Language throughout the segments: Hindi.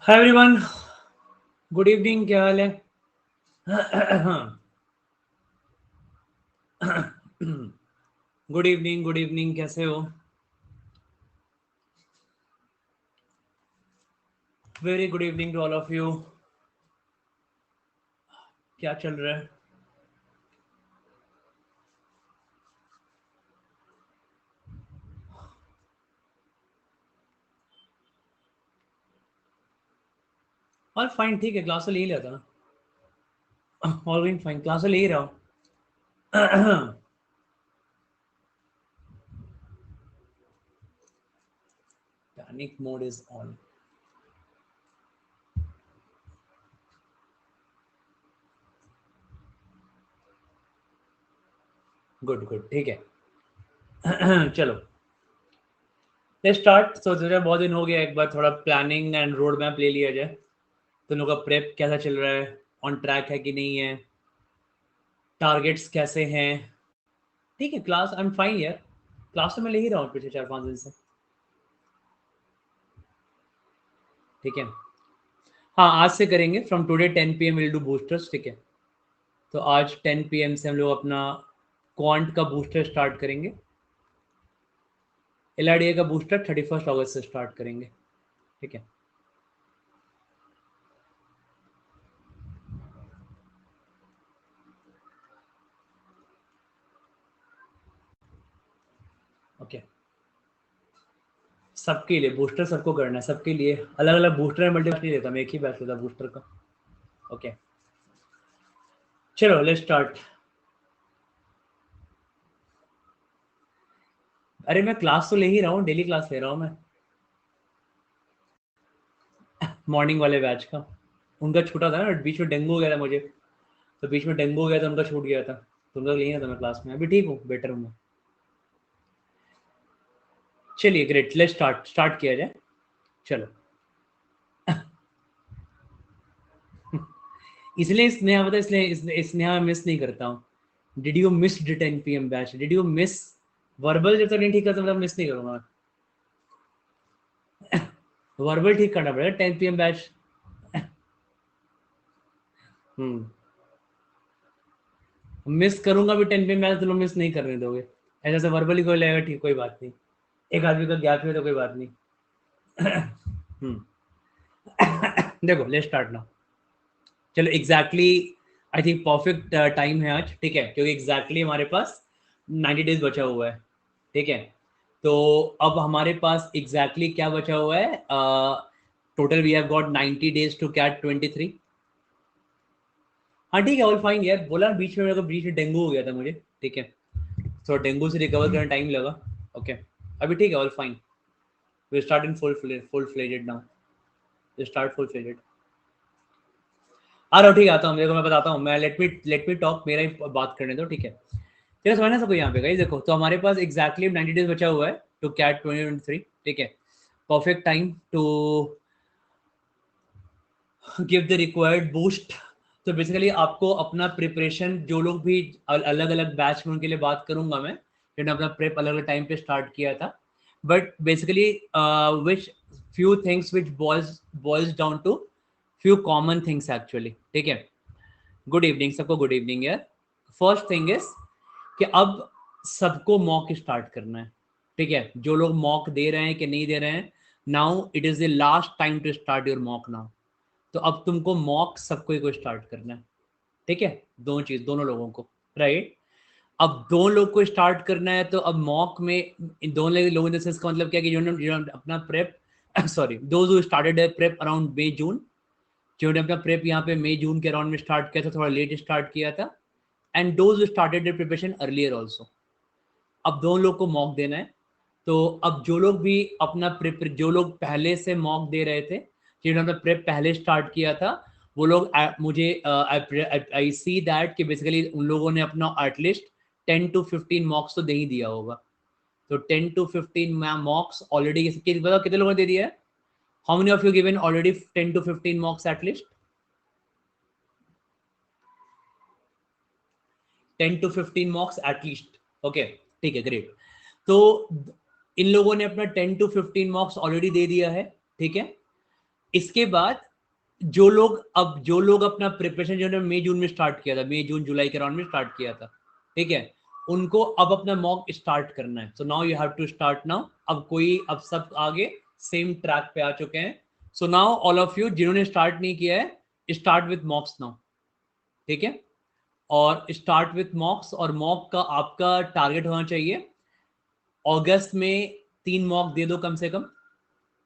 Hi everyone, good evening. क्या हाल है? गुड इवनिंग, कैसे हो? Very good evening to all of you. क्या चल रहा है? और फाइन, ठीक है, क्लास तो ले ही लेता ना। ऑल फाइन, क्लास तो ले ही रहा हूँ। Panic mode is on. Good good, ठीक है। चलो लेट्स स्टार्ट। तो सोचा बहुत दिन हो गया, एक बार थोड़ा प्लानिंग एंड रोड मैप ले लिया जाए। तुम लोग का प्रेप कैसा चल रहा है? ऑन ट्रैक है कि नहीं है? टारगेट्स कैसे हैं? ठीक है, क्लास आई एम फाइन यार। क्लास तो मैं ले ही रहा हूँ पिछले 4-5 दिन से। ठीक है, हाँ आज से करेंगे। From today 10 PM will do boosters. ठीक है, तो आज 10 PM से हम लोग अपना क्वांट का बूस्टर स्टार्ट करेंगे। LRDA का बूस्टर 31 अगस्त से स्टार्ट करेंगे। ठीक है, ओके। सबके लिए बूस्टर सबको करना है, सबके लिए अलग अलग बूस्टर है। मल्टीपल नहीं लेता मैं, एक ही बैच लेता बूस्टर का। ओके, चलो लेट्स स्टार्ट। अरे मैं क्लास तो ले ही रहा हूँ, डेली क्लास ले रहा हूँ मैं। मॉर्निंग वाले बैच का उनका छूटा था ना, बीच में डेंगू हो गया था मुझे। तो बीच में डेंगू हो गया था, उनका छूट गया था। तो उनका ले था मैं क्लास में। अभी ठीक हूँ, बेटर हूँ मैं। चलिए ग्रेट, लेट्स स्टार्ट स्टार्ट किया जाए। चलो। इसलिए स्नेहा पता है, इसलिए स्नेहा मिस नहीं करता हूँ। Did you miss the 10 PM batch? Did you miss? Verbal जब तक नहीं ठीक करता मतलब मिस नहीं करूंगा। वर्बल ठीक करना पड़ेगा 10 PM बैच। हम्म, मिस करूंगा भी 10 PM बैच, तो लोग मिस नहीं करने दोगे। ऐसा से वर्बली कोई लगेगा, ठीक कोई बात नहीं। एक आदमी का गैप है तो कोई बात नहीं। हम्म, देखो लेट्स स्टार्ट नाउ। चलो exactly, I think perfect time है आज। ठीक है, क्योंकि एग्जैक्टली हमारे पास 90 डेज बचा हुआ है। ठीक है, तो अब हमारे पास एग्जैक्टली क्या बचा हुआ है? Total we have got 90 days to CAT 23। हाँ ठीक है, ऑल फाइन यार। बोला बीच में, मेरे को बीच में डेंगू हो गया था मुझे। ठीक है, तो डेंगू से रिकवर करने टाइम लगा। ओके, अभी ठीक है, all fine. We start in full fledged now. We start full fledged. आ रहा हूँ, ठीक है, आता हूँ। देखो मैं बताता हूँ, मैं लेट मी टॉक, मेरा ही बात करने दो। ठीक है, तेरा समझना सबको यहाँ पे गाइस। देखो तो हमारे पास एग्जैक्टली 90 डेज बचा हुआ है टू कैट 2023। ठीक है, perfect time to give the required boost. तो बेसिकली आपको अपना प्रिपरेशन, जो लोग भी अलग अलग बैच में, उनके लिए बात करूंगा मैं, जिन्होंने अपना प्रेप अलग अलग टाइम पे स्टार्ट किया था। But basically which few things which boils down to few common things actually. ठीक है, गुड इवनिंग सबको, गुड इवनिंग यार। फर्स्ट थिंग इज कि अब सबको मॉक स्टार्ट करना है। ठीक है, जो लोग मॉक दे रहे हैं कि नहीं दे रहे हैं, now it is the last time to start your mock now. तो अब तुमको मॉक सबको को स्टार्ट करना है। ठीक है, दोनों चीज, दोनों लोगों को, राइट। अब दोनों लोग को स्टार्ट करना है, तो अब मॉक में इन दोनों लोगों ने, इसका मतलब क्या कि जिन्होंने अपना prep sorry, those started prep around May June, जिन्होंने अपना प्रेप यहाँ पे मई जून के अराउंड में स्टार्ट किया था, थोड़ा लेट स्टार्ट किया था। And those started there preparation earlier also. अब दोनों लोग को मॉक देना है। तो अब जो लोग भी अपना प्रेप, जो लोग पहले से मॉक दे रहे थे, जिन्होंने प्रेप पहले स्टार्ट किया था, वो लोग मुझे आई सी दैट कि बेसिकली उन लोगों ने अपना एटलीस्ट 10 to 15 मॉक्स तो दे ही दिया होगा। तो 10 to 15 मॉक्स ऑलरेडी, बताओ कितने लोगों ने दे दिया है? How many of you given already 10 to 15 मॉक्स at least? 10 to 15 मॉक्स at least. Okay, ठीक है, ग्रेट। तो इन लोगों ने अपना 10 to 15 मॉक्स ऑलरेडी दे दिया है। ठीक है, इसके बाद जो लोग अपना प्रिपरेशन जो मई जून में स्टार्ट किया था, मई जून जुलाई के राउंड में स्टार्ट किया था, ठीक है, उनको अब अपना मॉक स्टार्ट करना है. So now you have to start now. अब सब आगे सेम ट्रैक पे आ चुके हैं. So now all of you जिन्होंने स्टार्ट नहीं किया है, स्टार्ट विथ मॉक्स नाउ. ठीक है, और स्टार्ट विथ मॉक्स. और मॉक का आपका टारगेट होना चाहिए अगस्त में 3 मॉक दे दो कम से कम.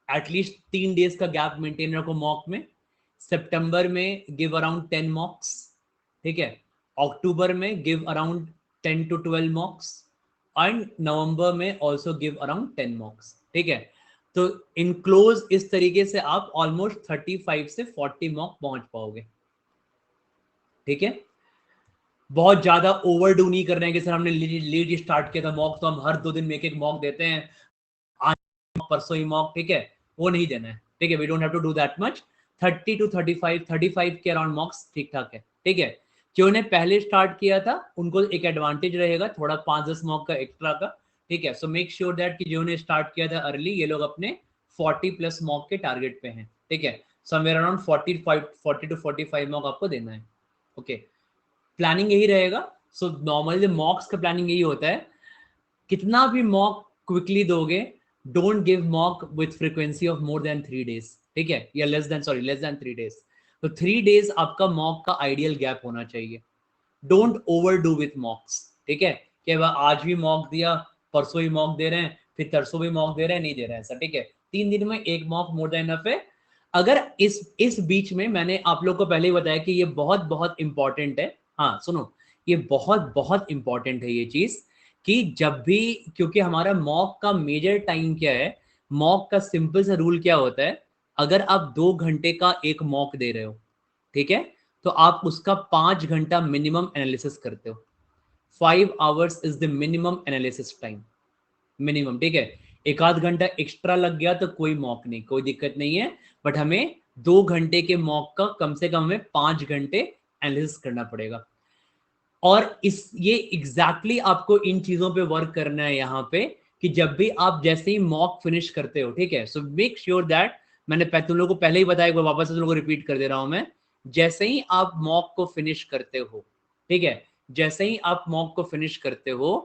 एटलीस्ट 3 डेज का गैप मेंटेन रखो मॉक में. सितंबर में गिव अराउंड 10 मॉक्स. ठीक है, अक्टूबर में give around 10 to 12 मॉक्स. And November में ऑल्सो गिव अराउंड 10 मॉक्स. ठीक है, तो इन क्लोज इस तरीके से आप ऑलमोस्ट 35 से 40 मॉक पहुंच पाओगे. ठीक है, बहुत ज्यादा ओवरडू नहीं कर रहे हैं कि सर हमने लीड स्टार्ट किया था मॉक, तो हम हर 2 दिन में एक मॉक देते हैं, आज परसों ही मॉक. ठीक है, वो नहीं देना है. ठीक है, we don't have to do that much. 30 to 35 के अराउंड मॉक्स ठीक ठाक है. ठीक है, जिन्होंने पहले स्टार्ट किया था उनको एक एडवांटेज रहेगा थोड़ा 5-10 मॉक का एक्स्ट्रा का. ठीक है, सो मेक श्योर दैट कि जिन्होंने स्टार्ट किया था अर्ली, ये लोग अपने 40 प्लस मॉक के टारगेट पे हैं. ठीक है, समवेयर अराउंड 40 to 45 मॉक आपको देना है. ओके, प्लानिंग यही रहेगा. सो नॉर्मली मॉक्स का प्लानिंग यही होता है, कितना भी मॉक क्विकली दोगे, don't give mock with frequency of more than 3 days. ठीक है, या लेस देन 3 डेज. तो 3 डेज आपका मॉक का आइडियल गैप होना चाहिए. Don't overdo with मॉक्स. ठीक है, कि आज भी मॉक दिया, परसों ही मॉक दे रहे हैं, फिर तरसों भी मॉक दे रहे हैं, नहीं दे रहे हैं ऐसा. ठीक है, 3 दिन में एक मॉक मोर देन इनफ है. अगर इस बीच में मैंने आप लोग को पहले ही बताया कि ये बहुत बहुत इंपॉर्टेंट है. हाँ सुनो, ये बहुत बहुत इंपॉर्टेंट है ये चीज, कि जब भी, क्योंकि हमारा मॉक का मेजर टाइम क्या है, मॉक का सिंपल सा रूल क्या होता है, अगर आप 2 घंटे का एक मॉक दे रहे हो, ठीक है, तो आप उसका 5 घंटा मिनिमम एनालिसिस करते हो. 5 hours is the minimum analysis time, minimum. ठीक है, एक आध घंटा एक्स्ट्रा लग गया तो कोई मॉक नहीं, कोई दिक्कत नहीं है, बट हमें 2 घंटे के मॉक का कम से कम हमें 5 घंटे एनालिसिस करना पड़ेगा. और ये एग्जैक्टली आपको इन चीजों पे वर्क करना है यहाँ पे, कि जब भी आप जैसे ही मॉक फिनिश करते हो, ठीक है, सो मेक श्योर दैट, मैंने तुम लोगों को पहले ही बताया, वापस तुम लोगों को रिपीट कर दे रहा हूं मैं, जैसे ही आप मॉक को फिनिश करते हो, ठीक है, जैसे ही आप मॉक को फिनिश करते हो,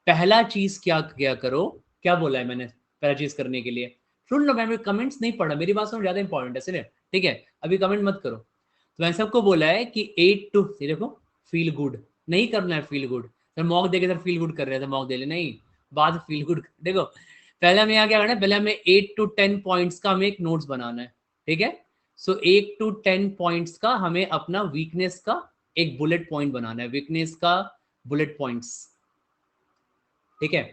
पहला चीज क्या करो, क्या बोला है मैंने पहला चीज करने के लिए? सुन लो, मैं कमेंट्स नहीं पढ़ा, मेरी बात सुनो, ज्यादा इंपॉर्टेंट है सिर्फ. ठीक है, अभी कमेंट मत करो. तो मैंने सबको बोला है कि 8 to, देखो, फील गुड नहीं करना है. फील गुड सर मॉक देके सर फील गुड कर रहे थे, मॉक दे ले नहीं, बाद फील गुड. देखो, पहले हमें यहाँ क्या करना है, पहले हमें 8 to 10 पॉइंट्स का हमें एक नोट्स बनाना है. ठीक है, सो 8 to 10 पॉइंट्स का हमें अपना वीकनेस का एक बुलेट पॉइंट बनाना है, वीकनेस का बुलेट पॉइंट्स. ठीक है,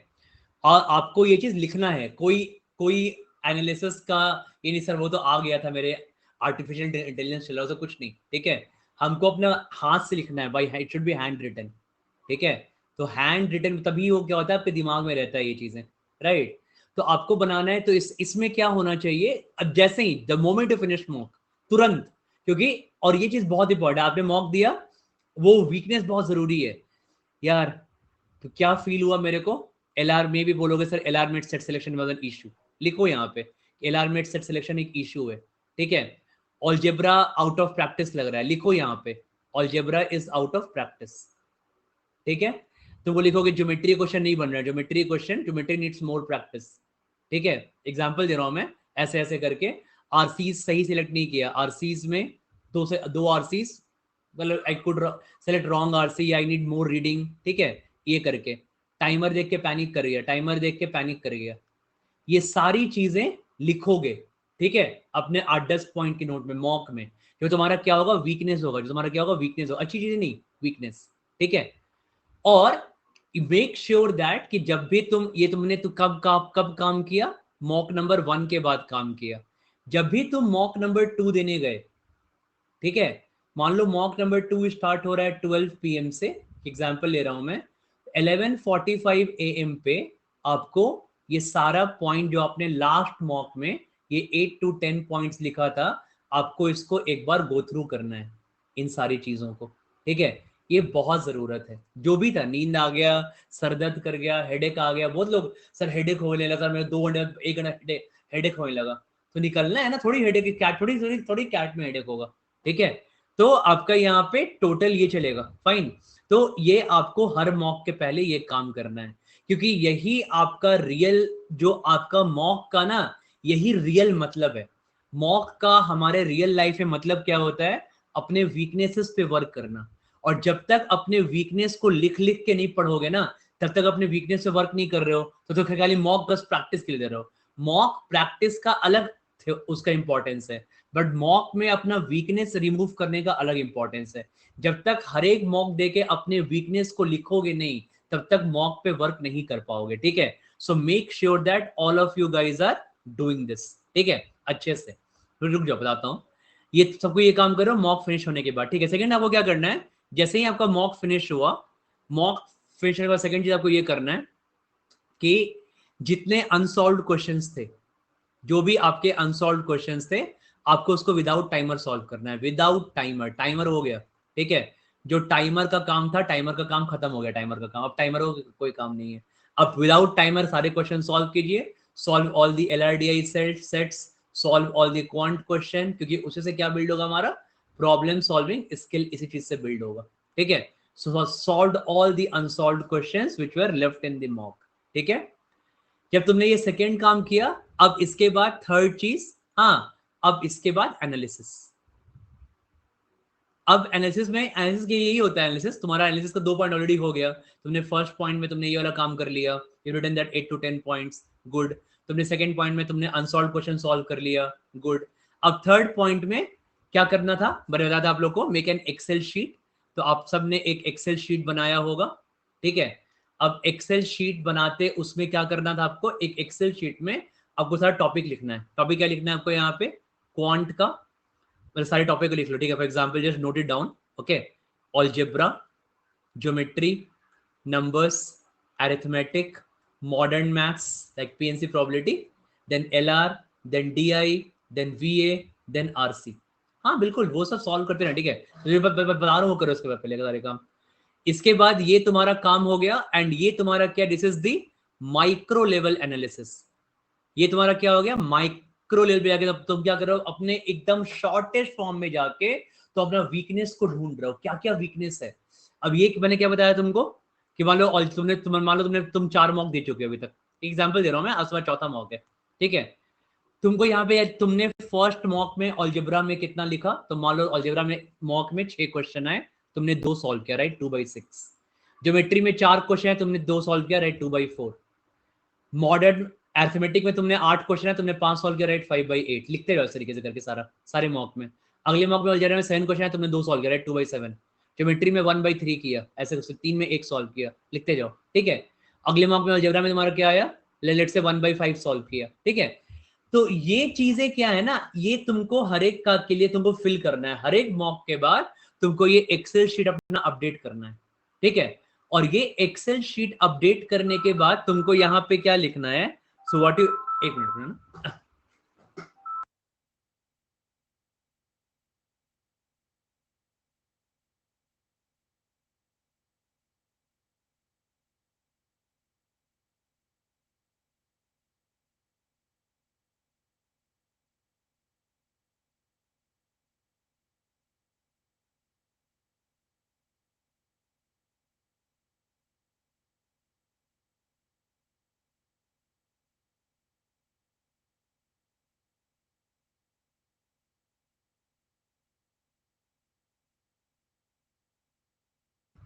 और आपको ये चीज लिखना है. कोई कोई एनालिसिस का ये नहीं सर, वो तो आ गया था मेरे आर्टिफिशियल इंटेलिजेंस चला, तो कुछ नहीं. ठीक है, हमको अपना हाथ से लिखना है भाई, it should be hand written. ठीक है, तो हैंड रिटन तभी वो क्या होता है, आपके दिमाग में रहता है ये चीजें, राइट. तो आपको बनाना है, तो इसमें क्या होना चाहिए, अब जैसे ही the moment you finish mock, तुरंत, क्योंकि, और ये चीज बहुत इंपॉर्टेंट है, आपने मॉक दिया, वो वीकनेस बहुत जरूरी है यार. तो क्या फील हुआ मेरे को, एलआर में भी बोलोगे सर एलारमेट set selection was an issue, लिखो यहाँ पे, एलारमेट सेट सिलेक्शन एक इशू है. ठीक है, ऑलजेब्रा आउट ऑफ प्रैक्टिस लग रहा है, लिखो यहाँ पे, ऑलजेब्रा इज आउट ऑफ प्रैक्टिस. ठीक है, तो वो लिखोगे ज्योमेट्री क्वेश्चन नहीं बन रहा है, ज्योमेट्री नीड्स मोर प्रैक्टिस. ठीक है, एग्जांपल दे रहा हूं मैं, ऐसे ऐसे करके आरसीज सही सिलेक्ट नहीं किया, आरसीज में 2 आरसीज, मतलब I could select wrong RC, I need more reading. ठीक है, ये करके टाइमर देख के पैनिक कर गया, टाइमर देख के पैनिक कर गया, ये सारी चीजें लिखोगे. ठीक है, अपने 8-10 पॉइंट के नोट में, मॉक में, जो तुम्हारा क्या होगा, वीकनेस होगा, जो तुम्हारा क्या होगा, वीकनेस होगा, अच्छी चीज नहीं, वीकनेस. ठीक है, और मेक श्योर दैट कि जब भी तुमने कब काम किया, मॉक नंबर 1 के बाद काम किया. जब भी तुम मॉक नंबर 2 देने गए, ठीक है, मान लो मॉक नंबर 2 स्टार्ट हो रहा है 12 PM से, एग्जांपल ले रहा हूं मैं, 11:45 AM पे आपको ये सारा पॉइंट जो आपने लास्ट मॉक में ये 8 to 10 पॉइंट्स लिखा था, आपको इसको एक बार गो थ्रू करना है, इन सारी चीजों को. ठीक है, ये बहुत जरूरत है. जो भी था, नींद आ गया, सर दर्द कर गया, हेडेक आ गया, बहुत लोग सर हेडेक होने लगा, सर मेरे 2 घंटे 1 घंटा हेडेक होने लगा, तो निकलना है ना, थोड़ी हेडेक, कैट थोड़ी थोड़ी थोड़ी कैट में हेडेक होगा, ठीक है। तो आपका यहाँ पे टोटल ये चलेगा, फाइन। तो ये आपको हर मॉक के पहले ये काम करना है, क्योंकि यही आपका रियल, जो आपका मॉक का ना, यही रियल मतलब है। मॉक का हमारे रियल लाइफ में मतलब क्या होता है, अपने वीकनेसेस पे वर्क करना। और जब तक अपने वीकनेस को लिख लिख के नहीं पढ़ोगे ना, तब तक अपने वीकनेस पे वर्क नहीं कर रहे हो, तो खाली मॉक बस प्रैक्टिस के लिए दे रहे हो। मॉक प्रैक्टिस का अलग उसका इंपॉर्टेंस है, बट मॉक में अपना वीकनेस रिमूव करने का अलग इंपॉर्टेंस है। जब तक हर एक मॉक देके अपने वीकनेस को लिखोगे नहीं, तब तक मॉक पे वर्क नहीं कर पाओगे, ठीक है। So make sure that all of you guys are doing this, ठीक है, अच्छे से। रुक जाओ बताता हूँ, ये सबको ये काम करो मॉक फिनिश होने के बाद, ठीक है। सेकंड आपको क्या करना है, जैसे ही आपका मॉक फिनिश हुआ, मॉक फिनिश होने के बाद सेकंड चीज आपको ये करना है कि जितने अनसॉल्व्ड क्वेश्चंस थे, जो भी आपके अनसॉल्व्ड क्वेश्चंस थे, आपको उसको विदाउट टाइमर सॉल्व करना है, विदाउट टाइमर। टाइमर हो गया, ठीक है। जो टाइमर का काम था, टाइमर का काम खत्म हो गया, टाइमर का काम, अब टाइमर हो कोई काम नहीं है। अब विदाउट टाइमर सारे क्वेश्चन सॉल्व कीजिए, solve all the LRDI sets, solve all the quant question, क्योंकि उसी से क्या बिल्ड होगा, हमारा प्रॉब्लम सॉल्विंग स्किल इसी चीज से बिल्ड होगा, ठीक है। सो solve all the unsolved questions which were left in the mock, ठीक है। जब तुमने ये सेकेंड काम किया, अब इसके बाद थर्ड चीज, हाँ, अब इसके बाद एनालिसिस। अब एनालिसिस में, एनालिसिस के यही होता है, एनालिसिस तुम्हारा, एनालिसिस का 2 पॉइंट ऑलरेडी हो गया। तुमने फर्स्ट पॉइंट में तुमने ये वाला काम कर लिया, you written that 8 to 10 points, good. तुमने सेकंड पॉइंट में तुमने अनसॉल्व क्वेश्चन सॉल्व कर लिया, गुड। अब थर्ड पॉइंट में क्या करना था, बता था आप लोग को, मेक एन एक्सेल शीट। तो आप सबने एक एक्सेल शीट बनाया होगा, ठीक है। अब एक्सेल शीट बनाते उसमें क्या करना था आपको, एक एक्सेल शीट में आपको सारा टॉपिक लिखना है। टॉपिक क्या लिखना है आपको यहाँ पे, क्वांट का, मतलब सारे टॉपिक को लिख लो, ठीक है। For example just note it down, okay. Algebra, geometry, numbers, arithmetic, modern maths like PNC probability, then LR, then DI, then VA, then RC। हाँ बिल्कुल, वो सब सॉल्व करते हैं, ठीक है। तो ये बता रहा हूँ, करो उसके बाद पहले सारे काम। इसके बाद ये तुम्हारा काम हो गया, एंड ये तुम्हारा क्या, this is the micro level analysis. ये तुम्हारा क्या हो गया, माइक्रो लेवल पे जाके तब तुम क्या कर रहे हो, अपने एकदम शॉर्टेस्ट फॉर्म में जाके तो अपना वीकनेस को ढूंढ रहे हो, क्या क्या वीकनेस है। अब ये मैंने क्या बताया तुमको, कि मान लो तुम 4 मॉक दे चुके हो अभी तक, एग्जांपल दे रहा हूं मैं, आज चौथा मॉक है, ठीक है। तुमको यहाँ पे तुमने फर्स्ट मॉक में अलजेब्रा में कितना लिखा, तो मान लो अलजेब्रा में मॉक में 6 क्वेश्चन आए, तुमने 2 सॉल्व किया, राइट, 2/6। ज्योमेट्री में 4 क्वेश्चन है, तुमने 2 सॉल्व किया, राइट, 2/4। मॉडर्न अरिथमेटिक में तुमने 8 क्वेश्चन है, तुमने 5 सॉल्व किया, राइट, 5/8। लिखते जाओ इस तरीके से करके सारे मॉक में। अगले मॉक में अलजेब्रा में 7 क्वेश्चन है, तुमने 2 सॉल्व किया, राइट, 2/7। ज्योमेट्री में 1/3 किया, ऐसे 3 में 1 सॉल्व किया, लिखते जाओ, ठीक है। अगले मॉक में अलजेब्रा में तुम्हारा क्या आया, लेट से 1/5 सॉल्व किया, ठीक है। तो ये चीजें क्या है ना, ये तुमको हर एक का के लिए तुमको फिल करना है, हर एक मॉक के बाद तुमको ये एक्सेल शीट अपना अपडेट करना है, ठीक है। और ये एक्सेल शीट अपडेट करने के बाद तुमको यहाँ पे क्या लिखना है, सो व्हाट यू, एक मिनट ना,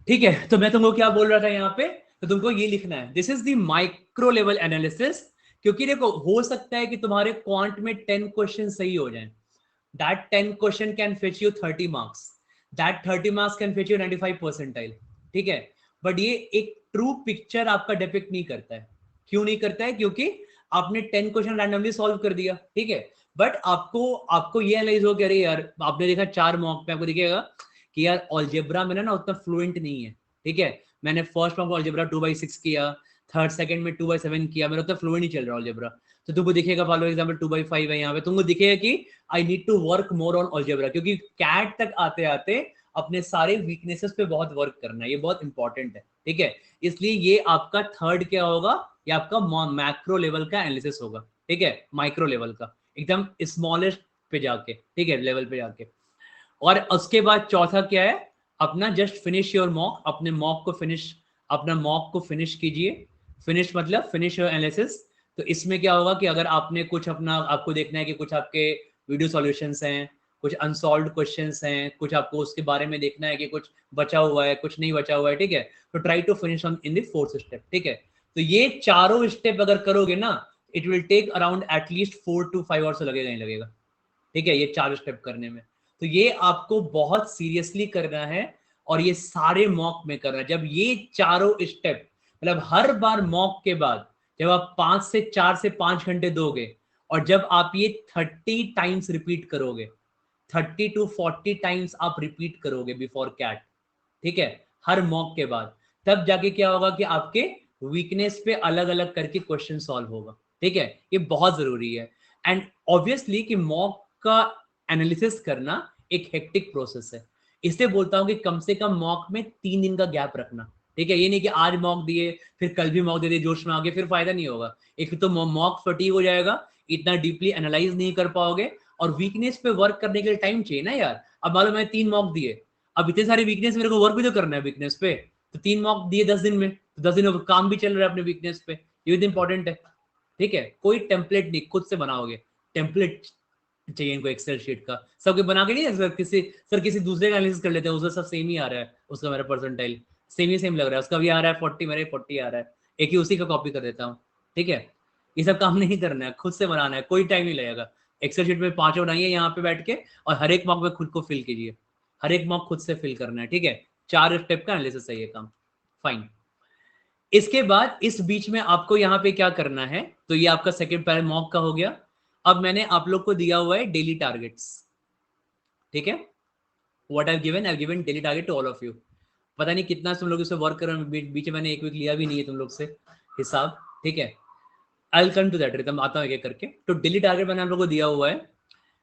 ठीक है। तो मैं तुमको क्या बोल रहा था यहाँ पे, तो तुमको ये लिखना है, this is the micro level analysis. क्योंकि देखो, हो सकता है कि तुम्हारे क्वांट में 10 क्वेश्चन सही हो जाए, that 10 question can fetch you 30 marks, that 30 marks can fetch you 95 percentile, ठीक है। बट ये एक ट्रू पिक्चर आपका डिपिक्ट नहीं करता है। क्यों नहीं करता है, क्योंकि आपने 10 क्वेश्चन रैंडमली सॉल्व कर दिया, ठीक है। बट आपको आपको ये एनालाइज हो, अरे यार आपने देखा 4 मॉक पे, आपको दिखेगा कि यार अलजेब्रा में ना उतना फ्लुएंट नहीं है, ठीक है। मैंने फर्स्ट मॉक अलजेब्रा 2/6 किया, थर्ड सेकंड में 2/7 किया, मेरा उतना फ्लुएंट नहीं चल रहा अलजेब्रा। तो तुमको दिखेगा, फॉलो एग्जांपल 2/5 है यहाँ पे, तुमको दिखेगा कि I need to work more on algebra, क्योंकि कैट तक आते आते अपने सारे वीकनेसेस पे बहुत वर्क करना है, ये बहुत इंपॉर्टेंट है, ठीक है। इसलिए ये आपका थर्ड क्या होगा, ये आपका मैक्रो लेवल का एनालिसिस होगा, ठीक है, माइक्रो लेवल का। एकदम स्मॉलेस्ट पे जाके, ठीक है, लेवल पे जाके। और उसके बाद चौथा क्या है, अपना जस्ट फिनिश योर मॉक, अपने मॉक को फिनिश, अपना मॉक को फिनिश कीजिए। फिनिश मतलब फिनिश योर एनालिसिस। तो इसमें क्या होगा कि अगर आपने कुछ अपना, आपको देखना है कि कुछ आपके वीडियो सॉल्यूशंस हैं, कुछ अनसॉल्व्ड क्वेश्चंस हैं, कुछ आपको उसके बारे में देखना है कि कुछ बचा हुआ है, कुछ नहीं बचा हुआ है, ठीक है, तो try to finish on in the fourth step, ठीक है। तो ये चारों स्टेप अगर करोगे ना, it will take around at least 4 to 5 hours लगेगा ही लगेगा, ठीक है, ये चार स्टेप करने में। तो ये आपको बहुत सीरियसली करना है और ये सारे मॉक में करना है। जब ये चारों स्टेप, मतलब हर बार मॉक के बाद जब आप 4 से 5 घंटे दोगे और जब आप ये 30 टाइम्स रिपीट करोगे, 30 to 40 टाइम्स आप रिपीट करोगे बिफोर कैट, ठीक है, हर मॉक के बाद, तब जाके क्या होगा कि आपके वीकनेस पे अलग अलग करके क्वेश्चन सॉल्व होगा, ठीक है। ये बहुत जरूरी है। एंड ऑब्वियसली कि मॉक का एनालिसिस करना एक हेक्टिक प्रोसेस है, इसलिए बोलता हूं कि कम से कम मॉक में 3 दिन का गैप रखना, ठीक है। ये नहीं कि आज मॉक दिए फिर कल भी मॉक दे दिए जोश में आगे, फिर फायदा नहीं होगा। एक तो मॉक फटीग हो जाएगा, इतना डीपली एनालाइज नहीं कर पाओगे, और वीकनेस पे वर्क करने के लिए टाइम चाहिए ना यार। अब मालूम है 3 मॉक दिए, अब इतने सारे वीकनेस मेरे को वर्क भी तो करना है वीकनेस पे, तो 3 मॉक दिए 10 दिन में, तो 10 दिन में काम भी चल रहा है अपने वीकनेस पे, ये भी इंपॉर्टेंट है, ठीक है। कोई टेम्पलेट नहीं, खुद से बनाओगे। टेम्पलेट चाहिए इनको एक्सेल शीट का, सबके बना के नहीं है सर किसी दूसरे का एनालिसिस कर लेते हैं, उसका सब सेम ही आ रहा है, उसका मेरा परसेंटाइल सेम लग रहा है, उसका भी आ रहा है 40, मेरे 40 आ रहा है, एक ही उसी का कॉपी कर देता हूँ, ठीक है। ये सब काम नहीं करना है, खुद से बनाना है, कोई टाइम नहीं लगेगा। एक्सेल शीट में 5 बनाइए यहाँ पे बैठ के, और हर एक मॉक में खुद को फिल कीजिए, हर एक मॉक खुद से फिल करना है, ठीक है। 4 स्टेप का एनालिसिस है ये काम, फाइन। इसके बाद इस बीच में आपको यहाँ पे क्या करना है, तो ये आपका सेकंड पैर मॉक का हो गया। अब मैंने आप लोग को दिया हुआ है डेली टारगेट्स, ठीक है। What I given daily target to all of you. पता नहीं कितना तुम लोग इससे वर्क कर रहे हो, बीच में मैंने एक वीक लिया भी नहीं है तुम लोग से हिसाब, ठीक है। I will come to that, रिदम आता हूँ एक करके। तो डेली टारगेट मैंने आप लोग को दिया हुआ है।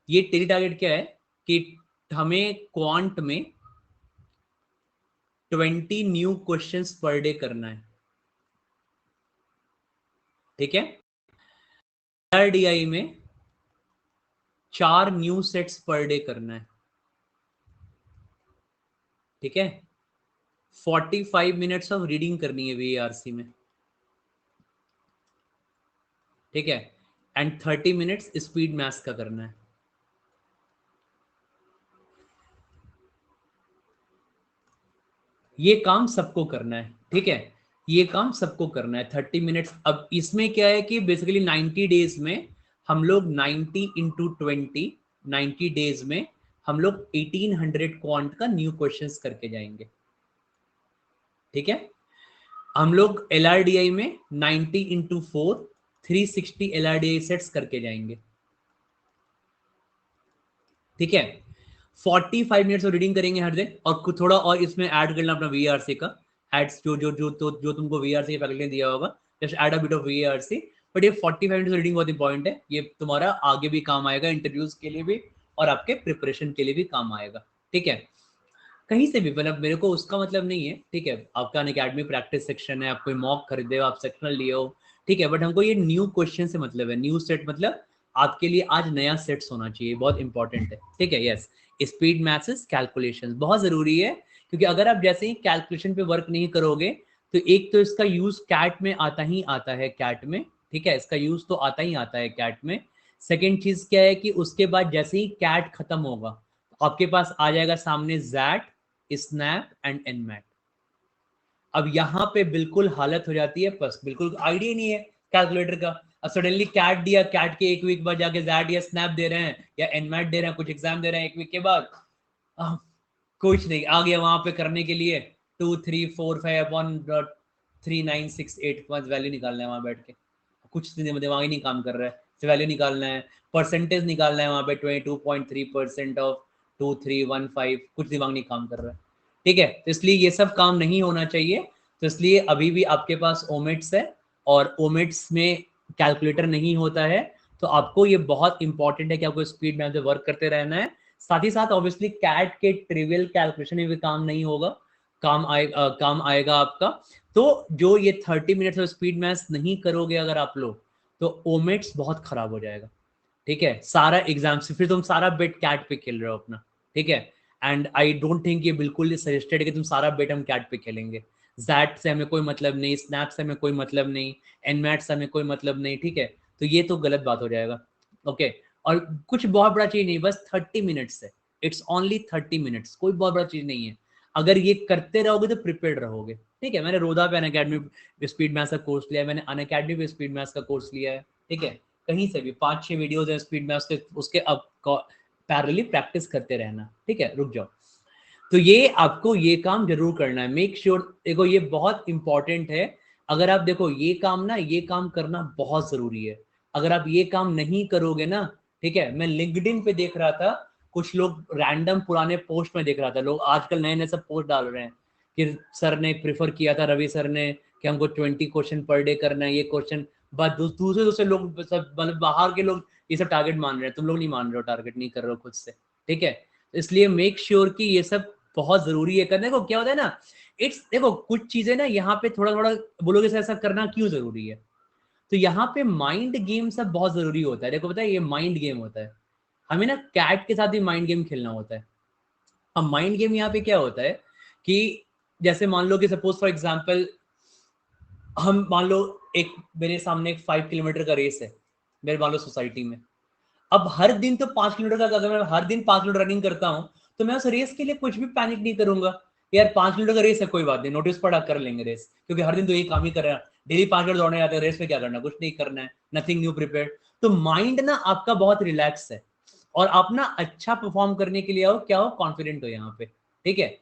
ये डेली टारगेट क्या है कि हमें क्वांट में 20 न्यू क्वेश्चंस पर डे करना है, ठीक है। RDI में 4 न्यू सेट्स पर डे करना है, ठीक है। 45 मिनट्स ऑफ रीडिंग करनी है VARC में, ठीक है। एंड 30 मिनट्स स्पीड मैथ्स का करना है। ये काम सबको करना है, ठीक है, ये काम सबको करना है 30 मिनट्स। अब इसमें क्या है कि बेसिकली 90 डेज में हम लोग 90 इंटू 20, 90 डेज में हम लोग 1800 क्वांट का न्यू क्वेश्चंस करके जाएंगे, ठीक है। हम लोग LRDI में 90 इंटू 4, 360 LRDI सेट्स करके जाएंगे, ठीक है। 45 मिनट्स ऑफ रीडिंग करेंगे हर दिन, और कुछ थोड़ा और इसमें ऐड करना अपना VARC का एड्स, जो तुमको VARC के पैकेट ने दिया होगा, just add a bit of VARC। But ये 45 मिनट्स रीडिंग बहुत इंपॉर्टेंट है, ये तुम्हारा आगे भी काम आएगा, इंटरव्यूज के लिए भी और आपके प्रिपरेशन के लिए भी काम आएगा, ठीक है। कहीं से भी, मतलब मेरे को उसका मतलब नहीं है, ठीक है, आपका अकेडमी प्रैक्टिस सेक्शन है, आप कोई मॉक खरीदे हो, आप सेक्शनल लिए हो, ठीक है, बट हमको ये न्यू क्वेश्चन से मतलब है, न्यू सेट मतलब आपके लिए आज नया सेट्स होना चाहिए, बहुत इंपॉर्टेंट है, ठीक है। यस, स्पीड मैथ्स कैलकुलेशन बहुत जरूरी है, क्योंकि अगर आप जैसे ही कैलकुलेशन पे वर्क नहीं करोगे, तो एक तो इसका यूज कैट में आता ही आता है, कैट में, ठीक है, इसका यूज तो आता ही आता है कैट में। सेकेंड चीज क्या है कि उसके बाद जैसे ही कैट खत्म होगा, तो आपके पास आ जाएगा सामने जैट, स्नैप एंड एनमैट। अब यहाँ पे बिल्कुल हालत हो जाती है, बस बिल्कुल आइडिया नहीं है कैलकुलेटर का। अब सडनली कैट दिया, कैट के एक वीक बाद जाके जैट या स्नैप दे रहे हैं या एनमैट दे रहे हैं, कुछ एग्जाम दे रहे हैं एक वीक के बाद, कुछ नहीं आ गया वहां पे करने के लिए 2 3 4 5 अपॉन 3 9 6 8 बस वैल्यू निकालना है वहां बैठ के, कुछ दिमाग ही नहीं काम कर रहा है, वैल्यू निकालना है, परसेंटेज निकालना है वहां पे 22.3% ऑफ 2315, कुछ दिमाग नहीं काम कर रहा है, ठीक है। तो इसलिए ये सब काम नहीं होना चाहिए। तो इसलिए अभी भी आपके पास ओमेट्स है, और ओमेट्स में कैलकुलेटर नहीं होता है, तो आपको ये बहुत इंपॉर्टेंट है कि आपको स्पीड में वर्क करते रहना है। साथ ही साथ ऑब्वियसली कैट के ट्रिवियल कैलकुलेशन में भी काम नहीं होगा, काम आएगा आपका। तो जो ये 30 मिनट्स ऑफ स्पीड मैथ्स नहीं करोगे अगर आप लोग, तो ओमेट्स बहुत खराब हो जाएगा, ठीक है, सारा एग्जाम से फिर तुम सारा बेट कैट पे खेल रहे हो अपना, ठीक है। एंड आई डोंट थिंक ये बिल्कुल सजेस्टेड है कि तुम सारा बेट हम कैट पे खेलेंगे। जैट से हमें कोई मतलब नहीं, स्नैप से हमें कोई मतलब नहीं, एनमैट से हमें कोई मतलब नहीं, ठीक है। तो ये तो गलत बात हो जाएगा, ओके। और कुछ बहुत बड़ा चीज नहीं, बस 30 मिनट्स है, इट्स ओनली 30 मिनट्स, कोई बहुत बड़ा चीज नहीं है। अगर ये करते रहोगे तो प्रिपेयर्ड रहोगे, ठीक है। मैंने रोधा पे अनअकैडमी स्पीड मैथ्स का कोर्स लिया है, मैंने अनअकैडमी पे स्पीड मैथ्स का कोर्स लिया है, ठीक है। कहीं से भी 5-6 वीडियोस है स्पीड मैथ्स के, उसके अब पैरेलली प्रैक्टिस करते रहना, ठीक है। रुक जाओ। तो ये आपको ये काम जरूर करना है, मेक श्योर देखो ये बहुत इंपॉर्टेंट है। अगर आप देखो ये काम ना, ये काम करना बहुत जरूरी है। अगर आप ये काम नहीं करोगे ना, ठीक है। मैं लिंक्डइन पे देख रहा था, कुछ लोग रैंडम पुराने पोस्ट में देख रहा था, लोग आजकल नए नए सब पोस्ट डाल रहे हैं कि सर ने प्रिफर किया था, रवि सर ने, कि हमको 20 क्वेश्चन पर डे करना है, ये क्वेश्चन। बस दूसरे दूसरे लोग सब, मतलब बाहर के लोग ये सब टारगेट मान रहे हैं, तुम लोग नहीं मान रहे हो, टारगेट नहीं कर रहे हो खुद से, ठीक है। इसलिए मेक श्योर कि ये सब बहुत जरूरी है करने को। क्या होता है ना, इट्स देखो कुछ चीजें ना यहाँ पे थोड़ा थोड़ा बोलोगे सर ऐसा करना क्यों जरूरी है, तो यहाँ पे माइंड गेम सब बहुत जरूरी होता है। देखो पता है ये माइंड गेम होता है, हमें ना कैट के साथ भी माइंड गेम खेलना होता है। अब माइंड गेम यहाँ पे क्या होता है कि जैसे मान लो कि सपोज फॉर एग्जाम्पल, हम मान लो एक मेरे सामने एक 5 किलोमीटर का रेस है मेरे मान लो सोसाइटी में। अब हर दिन तो 5 किलोमीटर का, अगर मैं हर दिन 5 किलोमीटर रनिंग करता हूँ तो मैं उस रेस के लिए कुछ भी पैनिक नहीं करूंगा। यार 5 किलोमीटर का रेस है, कोई बात नहीं, नोटिस पढ़ा कर लेंगे रेस, क्योंकि हर दिन तो यही काम ही कर रहे हैं, डेली 5 किलोमीटर दौड़ने जाते हैं, रेस में क्या करना, कुछ नहीं करना है, नथिंग न्यू प्रिपेयर। तो माइंड ना आपका बहुत रिलैक्स है, और आप ना अच्छा परफॉर्म करने के लिए आओ, क्या हो, कॉन्फिडेंट हो यहाँ पे, ठीक है।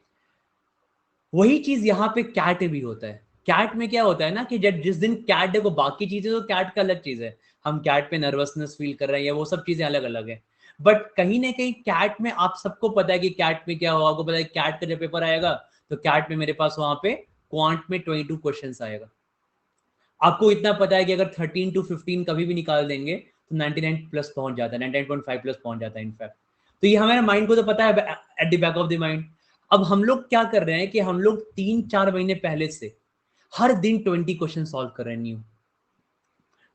वही चीज यहाँ पे कैट भी होता है। कैट में क्या होता है ना कि जब जिस दिन कैट देखो, बाकी चीजें तो कैट का अलग चीज है, हम कैट पे नर्वसनेस फील कर रहे हैं, वो सब चीजें अलग अलग है। बट कहीं ना कहीं कैट में आप सबको पता है कि कैट में क्या होगा, आपको पता है कैट का जब पेपर आएगा तो कैट में मेरे पास वहां पे क्वांट में 22 क्वेश्चन आएगा। आपको इतना पता है कि अगर 13 to 15 कभी भी निकाल देंगे तो 99 प्लस पहुंच जाता है, 99.5 प्लस पहुंच जाता है इनफैक्ट। तो ये हमारे माइंड को तो पता है at the back of the mind. अब हम लोग क्या कर रहे हैं कि हम लोग 3-4 महीने पहले से हर दिन 20 क्वेश्चन सॉल्व कर रहे हैं न्यू।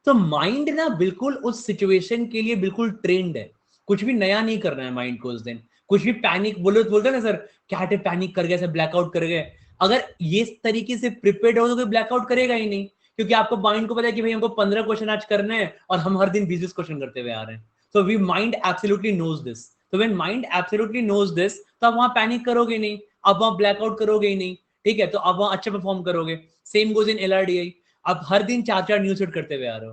तो माइंड ना बिल्कुल उस सिचुएशन के लिए बिल्कुल ट्रेंड है, कुछ भी नया नहीं करना है माइंड को उस दिन। कुछ भी पैनिक बोलते ना सर, क्या है पैनिक कर गए सर, ब्लैकआउट कर गए। अगर ये तरीके से प्रिपेयर्ड हो तो कोई ब्लैकआउट करेगा ही नहीं, क्योंकि आपको माइंड को पता है कि भाई हमको 15 क्वेश्चन आज करने हैं और हम हर दिन 20 क्वेश्चन करते हुए आ रहे हैं। तो we mind absolutely knows this. तो when mind absolutely knows this, तो आप वहां पैनिक करोगे नहीं, आप वहां ब्लैकआउट करोगे ही नहीं, ठीक है। तो आप वहां अच्छा परफॉर्म करोगे। सेम गोज इन LRDI, आप हर दिन 4-4 न्यूज हिट करते हुए आ रहे हो।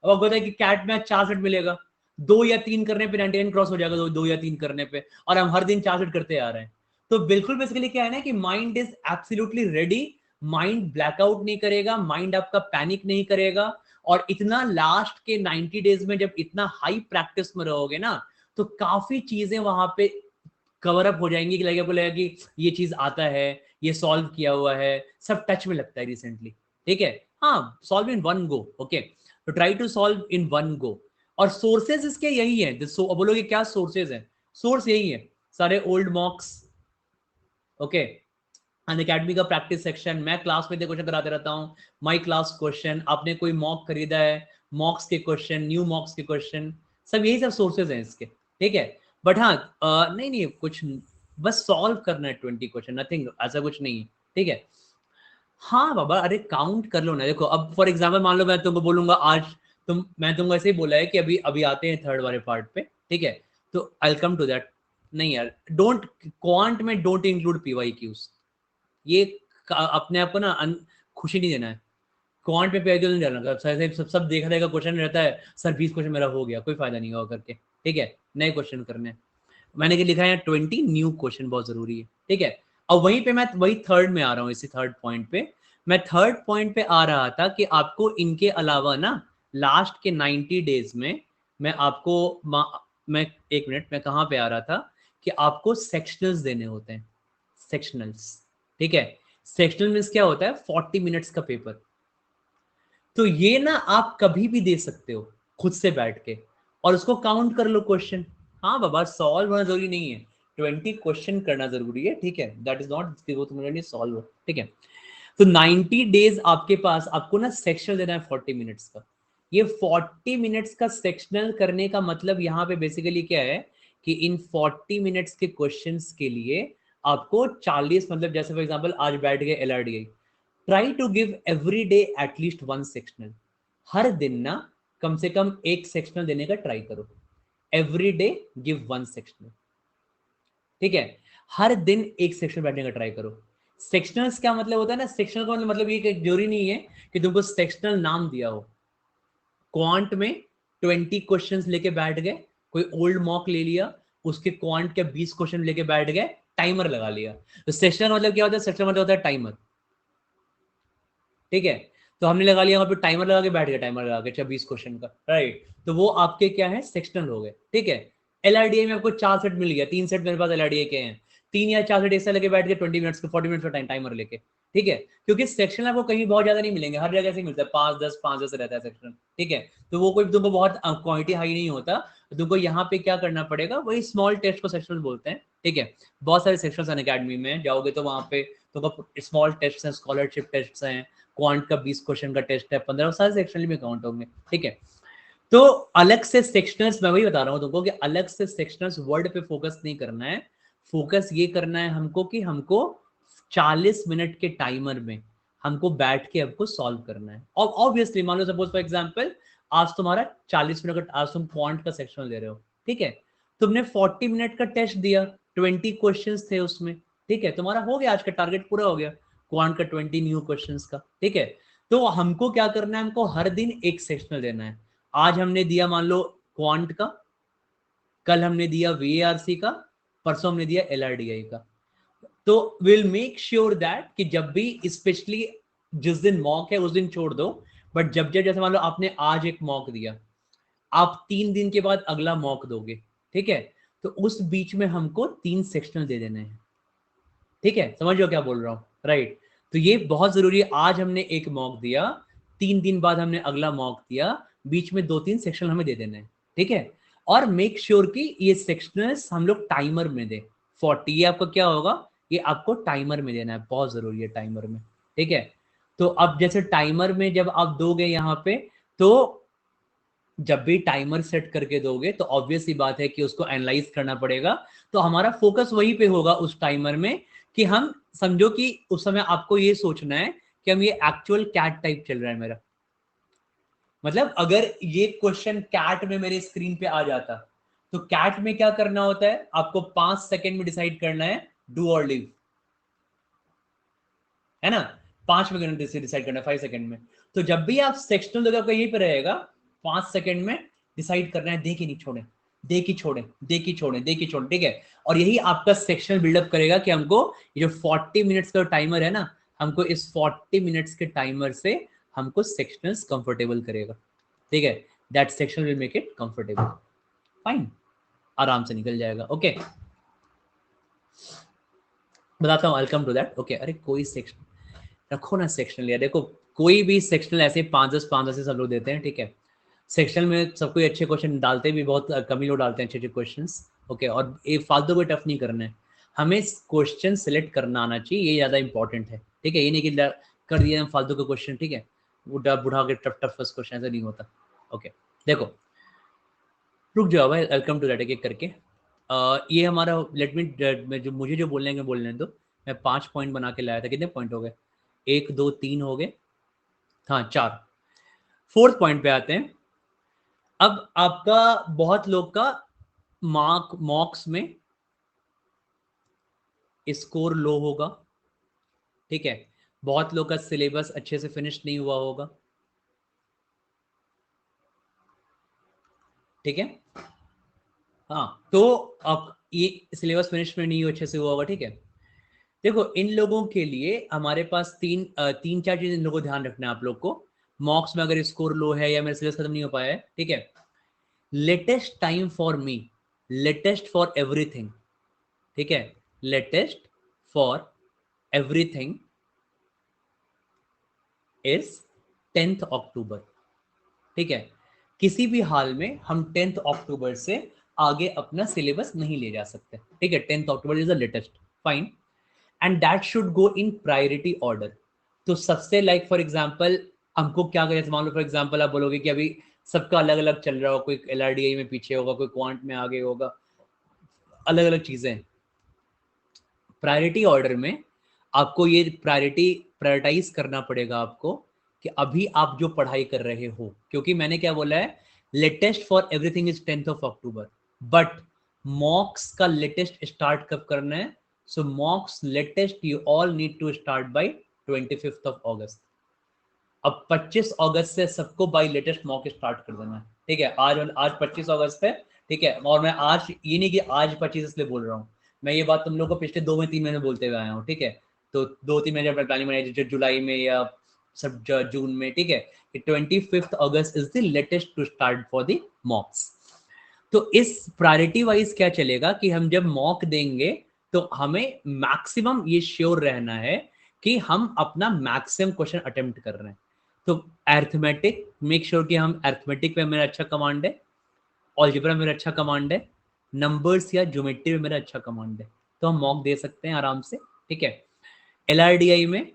अब आपको पता है कि कैट में 4 सेट मिलेगा, 2 या 3 करने पे 99 क्रॉस हो जाएगा, 2 या 3 करने पे, और हम हर दिन 4 सेट करते आ रहे हैं। तो बिल्कुल बेसिकली क्या है ना कि mind is absolutely ready, mind blackout नहीं करेगा, माइंड आपका पैनिक नहीं करेगा। और इतना लास्ट के 90 डेज में जब इतना हाई प्रैक्टिस में रहोगे ना, तो काफी चीजें वहां पे कवर अप हो जाएंगी कि आपको लगेगा कि ये चीज आता है, ये सॉल्व किया हुआ है, सब टच में लगता है रिसेंटली, ठीक है। हाँ, solve in one go, okay. तो try to solve in one go. और सोर्सेज इसके यही है, बोलोगे क्या सोर्सेज है, सोर्स यही है, सारे ओल्ड मॉक्स, ओके। अनअकैडमी का प्रैक्टिस सेक्शन, मैं क्लास में क्वेश्चन कराते रहता हूँ, माई क्लास क्वेश्चन, आपने कोई मॉक खरीदा है, मॉक्स के क्वेश्चन, न्यू मॉक्स के क्वेश्चन, सब यही सब सोर्सेज हैं इसके, ठीक है। बट हाँ नहीं नहीं कुछ, बस सॉल्व करना है 20 क्वेश्चन, नथिंग, ऐसा कुछ नहीं है, ठीक है। हाँ बाबा, अरे काउंट कर लो ना। देखो अब फॉर एग्जाम्पल मान लो मैं तुमको बोलूंगा आज, मैं तुमको ऐसे ही बोला है कि अभी अभी आते हैं थर्ड वाले पार्ट पे, ठीक है। तो आई कम टू दैट। नहीं यार, डोंट, क्वांट में डोंट इंक्लूड PYQs, ये अपने आप को ना खुशी नहीं देना है। क्वांट पे PYQ नहीं डालना, सब देखा देखा क्वेश्चन रहता है, सर 20 क्वेश्चन मेरा हो गया, कोई फायदा नहीं होगा करके, ठीक है। नए क्वेश्चन करने हैं। मैंने क्या लिखा है 20 न्यू क्वेश्चन बहुत जरूरी है, ठीक है। और वहीं पे मैं वही थर्ड में आ रहा हूँ, इसी थर्ड पॉइंट पे मैं थर्ड पॉइंट पे आ रहा था कि आपको इनके अलावा ना लास्ट के 90 डेज में मैं आपको मैं एक मिनट, मैं कहाँ पे आ रहा था कि आपको सेक्शनल्स देने होते हैं, सेक्शनल्स, ठीक है। सेक्शनल मीन्स क्या होता है, 40 मिनट्स का पेपर। तो ये ना आप कभी भी दे सकते हो खुद से बैठ के, और उसको काउंट कर लो क्वेश्चन। हाँ बाबा, सॉल्व होना जरूरी नहीं है, 20 क्वेश्चन करना जरूरी है, ठीक है। दैट इज नॉट वो तुम्हारे लिए सॉल्व हो, ठीक है। तो 90 डेज आपके पास, आपको ना सेक्शन देना है 40 मिनट्स का। ये 40 मिनट्स का सेक्शनल करने का मतलब यहाँ पे बेसिकली क्या है कि इन 40 मिनट्स के क्वेश्चंस के लिए आपको 40, मतलब जैसे फॉर एग्जांपल आज बैठ गए LRDI, try to give every day at least one sectional. हर दिन ना कम से कम एक सेक्शनल देने का ट्राई करो। Every day give one sectional, ठीक है? हर दिन एक सेक्शनल बैठने का ट्राई करो। सेक्शनल्स क्या मतलब होता है ना, सेक्शनल का मतलब ये कि जरूरी नहीं है कि तुमको सेक्शनल नाम दिया हो। क्वांट में 20 क्वेश्चंस लेके बैठ गए, कोई ओल्ड मॉक ले लिया, उसके क्वांट के 20 क्वेश्चन लेके बैठ गए, टाइमर लगा लिया। तो सेक्शनल मतलब क्या होता है? सेक्शनल मतलब होता है टाइमर, ठीक है? तो हमने लगा लिया वहां पे टाइमर लगा के बैठ गया, टाइमर लगा के 26 क्वेश्चन का, राइट? तो वो आपके क्या है? सेक्शनल हो गए, ठीक है? LRDA में आपको 4 सेट मिल गया, 3 सेट मेरे पास LRDA के हैं, 3 या 4 सेट ऐसा लगे बैठ के 20 मिनट्स का, 40 मिनट्स का टाइमर लेके, ठीक है? क्योंकि सेक्शन आपको कहीं बहुत ज्यादा नहीं मिलेंगे, हर जगह से मिलता है 5-10 रहता है सेक्शन, ठीक है? तो वो कोई तुमको बहुत क्वांटिटी हाई नहीं होता। तो तुमको यहाँ पे क्या करना पड़ेगा, वही स्मॉल टेस्ट को सेक्शनल बोलते हैं, ठीक है? बहुत सारे सेक्शंस हैं अकेडमी में, जाओगे तो वहाँ पे तुमको स्मॉल टेस्ट हैं, स्कॉलरशिप टेस्ट हैं, क्वांट का 20 क्वेश्चन का टेस्ट है, 15 सारे सेक्शनल में काउंट होंगे, ठीक है? तो अलग से सेक्शनल्स, मैं वही बता रहा हूं तुमको कि अलग से सेक्शनल्स वर्ड पे फोकस नहीं करना है। फोकस ये करना है हमको कि हमको 40 मिनट के टाइमर में हमको बैठ के हमको सॉल्व करना है। और ऑब्वियसली मान लो सपोज फॉर एग्जांपल आज तुम्हारा 40 मिनट का, आज तुम क्वांट का सेक्शनल ले रहे हो, ठीक है? तुमने 40 मिनट का टेस्ट दिया, 20 क्वेश्चंस थे उसमें, ठीक है? तुम्हारा हो गया, आज का टारगेट पूरा हो गया क्वांट का 20 न्यू क्वेश्चंस का, ठीक है? तो हमको क्या करना है, हमको हर दिन एक सेक्शनल देना है। आज हमने दिया मान लो क्वांट का, कल हमने दिया VARC का, परसों हमने दिया LRDI का। तो विल मेक श्योर दैट कि जब भी, स्पेशली जिस दिन मॉक है उस दिन छोड़ दो, बट जब जब जैसे मान लो आपने आज एक मॉक दिया, आप 3 दिन के बाद अगला मॉक दोगे, ठीक है? तो उस बीच में हमको 3 सेक्शनल दे देने हैं, ठीक है? समझ लो क्या बोल रहा हूं, राइट? तो ये बहुत जरूरी है। आज हमने एक मॉक दिया, 3 दिन बाद हमने अगला मॉक दिया, बीच में 2-3 सेक्शन हमें दे देने हैं, ठीक है? और मेक श्योर कि ये सेक्शनल्स हम लोग टाइमर में दे 40। ये आपका क्या होगा, ये आपको टाइमर में देना है, बहुत जरूरी है टाइमर में, ठीक है? तो अब जैसे टाइमर में जब आप दोगे यहाँ पे, तो जब भी टाइमर सेट करके दोगे तो ऑब्वियस सी बात है कि उसको एनालाइज करना पड़ेगा। तो हमारा फोकस वहीं पे होगा उस टाइमर में कि हम, समझो कि उस समय आपको ये सोचना है कि हम ये एक्चुअल कैट टाइप चल रहा है मेरा, मतलब अगर ये क्वेश्चन कैट में मेरे स्क्रीन पे आ जाता, तो कैट में क्या करना होता है, आपको 5 सेकंड में डिसाइड करना है डू और लीव, है ना? 5 में डिसाइड करना है, 5 सेकंड में। तो जब भी आप सेक्शनल दोगे आपका यहीं पे रहेगा, 5 सेकंड में डिसाइड करना है दे कि नहीं छोड़े, दे कि छोड़े, दे कि छोड़े, दे कि छोड़े, ठीक है? और यही आपका सेक्शनल बिल्डअप करेगा कि हमको ये जो 40 मिनट्स का टाइमर है ना, हमको इस 40 मिनट्स के टाइमर से हमको सेक्शनल्स कंफर्टेबल करेगा, ठीक है? That section will make it comfortable, fine, आराम से निकल जाएगा, ओके? बताता हूँ, वेलकम टू दैट, ओके? अरे कोई सेक्शन रखो ना, सेक्शनल लिया, देखो कोई भी सेक्शनल ऐसे 5-10 सब लोग देते हैं, ठीक है? सेक्शनल में सब कोई अच्छे क्वेश्चन डालते भी, बहुत कम ही लोग डालते हैं अच्छे अच्छे क्वेश्चन, ओके? और ये फालतू को टफ नहीं करना है, हमें क्वेश्चन सेलेक्ट करना आना चाहिए, ये ज़्यादा इंपॉर्टेंट है, ठीक है? ये नहीं कि कर दिया हम फालतू के क्वेश्चन, ठीक है? बुढ़ा के टफ टफ क्वेश्चन ऐसा नहीं होता, ओके? देखो, रुक जाओ भाई, वेलकम टू दैट, एक एक करके। ये हमारा, लेट मी, जो मुझे जो बोलने के बोलने दो। मैं 5 पॉइंट बना के लाया था, कितने पॉइंट हो गए? 1 2 3 हो गए, हाँ 4। फोर्थ पॉइंट पे आते हैं। अब आपका बहुत लोग का मॉक्स में स्कोर लो होगा, ठीक है? बहुत लोग का सिलेबस अच्छे से फिनिश नहीं हुआ होगा, ठीक है? हाँ, तो अब ये सिलेबस फिनिश में नहीं अच्छे से हुआ होगा, ठीक है? देखो, इन लोगों के लिए हमारे पास तीन चार चीजें इन लोगों को ध्यान रखना है आप लोग को। मॉक्स में अगर स्कोर लो है या मेरा सिलेबस खत्म नहीं हो पाया है, ठीक है? Latest time for me, latest for everything, ठीक है? Latest for everything is 10th अक्टूबर, ठीक है? किसी भी हाल में हम 10th अक्टूबर से आगे अपना सिलेबस नहीं ले जा सकते, ठीक है? 10th October is the latest, fine, and that should go in priority order. तो सबसे लाइक फॉर एग्जांपल हमको क्या करें, मान लो फॉर एग्जांपल आप बोलोगे कि अभी सबका अलग अलग चल रहा हो, कोई LRDI में पीछे होगा, कोई क्वांट में आगे होगा, अलग अलग चीजें। प्रायोरिटी ऑर्डर में आपको ये प्रायोरिटाइज करना पड़ेगा आपको कि अभी आप जो पढ़ाई कर रहे हो, क्योंकि मैंने क्या बोला है, latest for everything is 10th of October, but mocks का लेटेस्ट स्टार्ट कब करना है? So mocks latest you all need to start by 25th of August। अब 25 अगस्त से सबको बाय लेटेस्ट मॉक स्टार्ट कर देना है, ठीक है। आज 25 अगस्त है, ठीक है। और मैं आज ये नहीं कि आज 25 इसलिए बोल रहा हूँ, मैं ये बात तुम लोग को पिछले 2 में 3 महीने बोलते हुए आया हूँ, ठीक है। तो 2 3 महीने प्लानिंग बनाई जुलाई में या सब जून में, ठीक है। 25th August is the latest to start for the mocks. तो इस प्रायोरिटी वाइज क्या चलेगा कि हम जब मॉक देंगे तो हमें मैक्सिमम ये श्योर रहना है कि हम अपना मैक्सिमम क्वेश्चन अटेम्प्ट कर रहे हैं। तो अरिथमेटिक, मेक श्योर कि हम अरिथमेटिक में मेरा अच्छा कमांड है, अलजेब्रा में मेरा अच्छा कमांड है, नंबर्स या ज्योमेट्री में मेरा अच्छा कमांड है, तो हम मॉक दे सकते हैं आराम से, ठीक है। LRDI में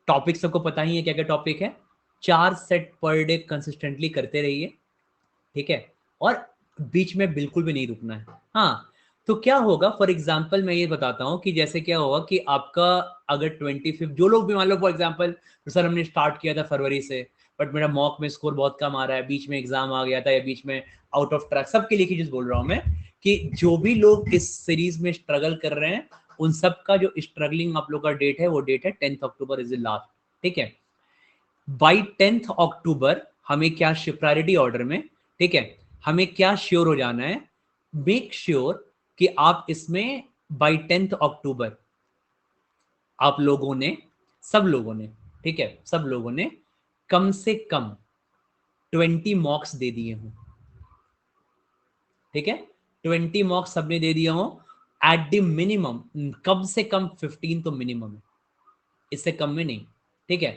टॉपिक सबको पता ही है क्या क्या टॉपिक है, 4 सेट पर डे कंसिस्टेंटली करते रहिए, ठीक है। और बीच में बिल्कुल भी नहीं रुकना है। हाँ, तो क्या होगा, फॉर एग्जाम्पल मैं ये बताता हूँ कि जैसे क्या होगा कि आपका अगर 25 जो लोग भी मान लो फॉर एग्जाम्पल, तो सर हमने स्टार्ट किया था फरवरी से, बट मेरा मॉक में स्कोर बहुत कम आ रहा है, बीच में एग्जाम आ गया था या बीच में आउट ऑफ ट्रैक, सबके लिए चीज बोल रहा हूँ मैं कि जो भी लोग इस सीरीज में स्ट्रगल कर रहे हैं, उन सब का जो स्ट्रगलिंग आप लोग का डेट है, वो डेट है 10th October is the last, ठीक है। बाई 10th अक्टूबर हमें क्या प्रायोरिटी ऑर्डर में, ठीक है, हमें क्या श्योर हो जाना है, मेक श्योर कि आप इसमें बाई 10th अक्टूबर आप लोगों ने, सब लोगों ने, ठीक है, सब लोगों ने कम से कम 20 मॉक्स दे दिए हों, ठीक है। 20 मॉक्स सबने दे दिया हो, एट द मिनिमम कम से कम 15 तो मिनिमम है, इससे कम में नहीं, ठीक है।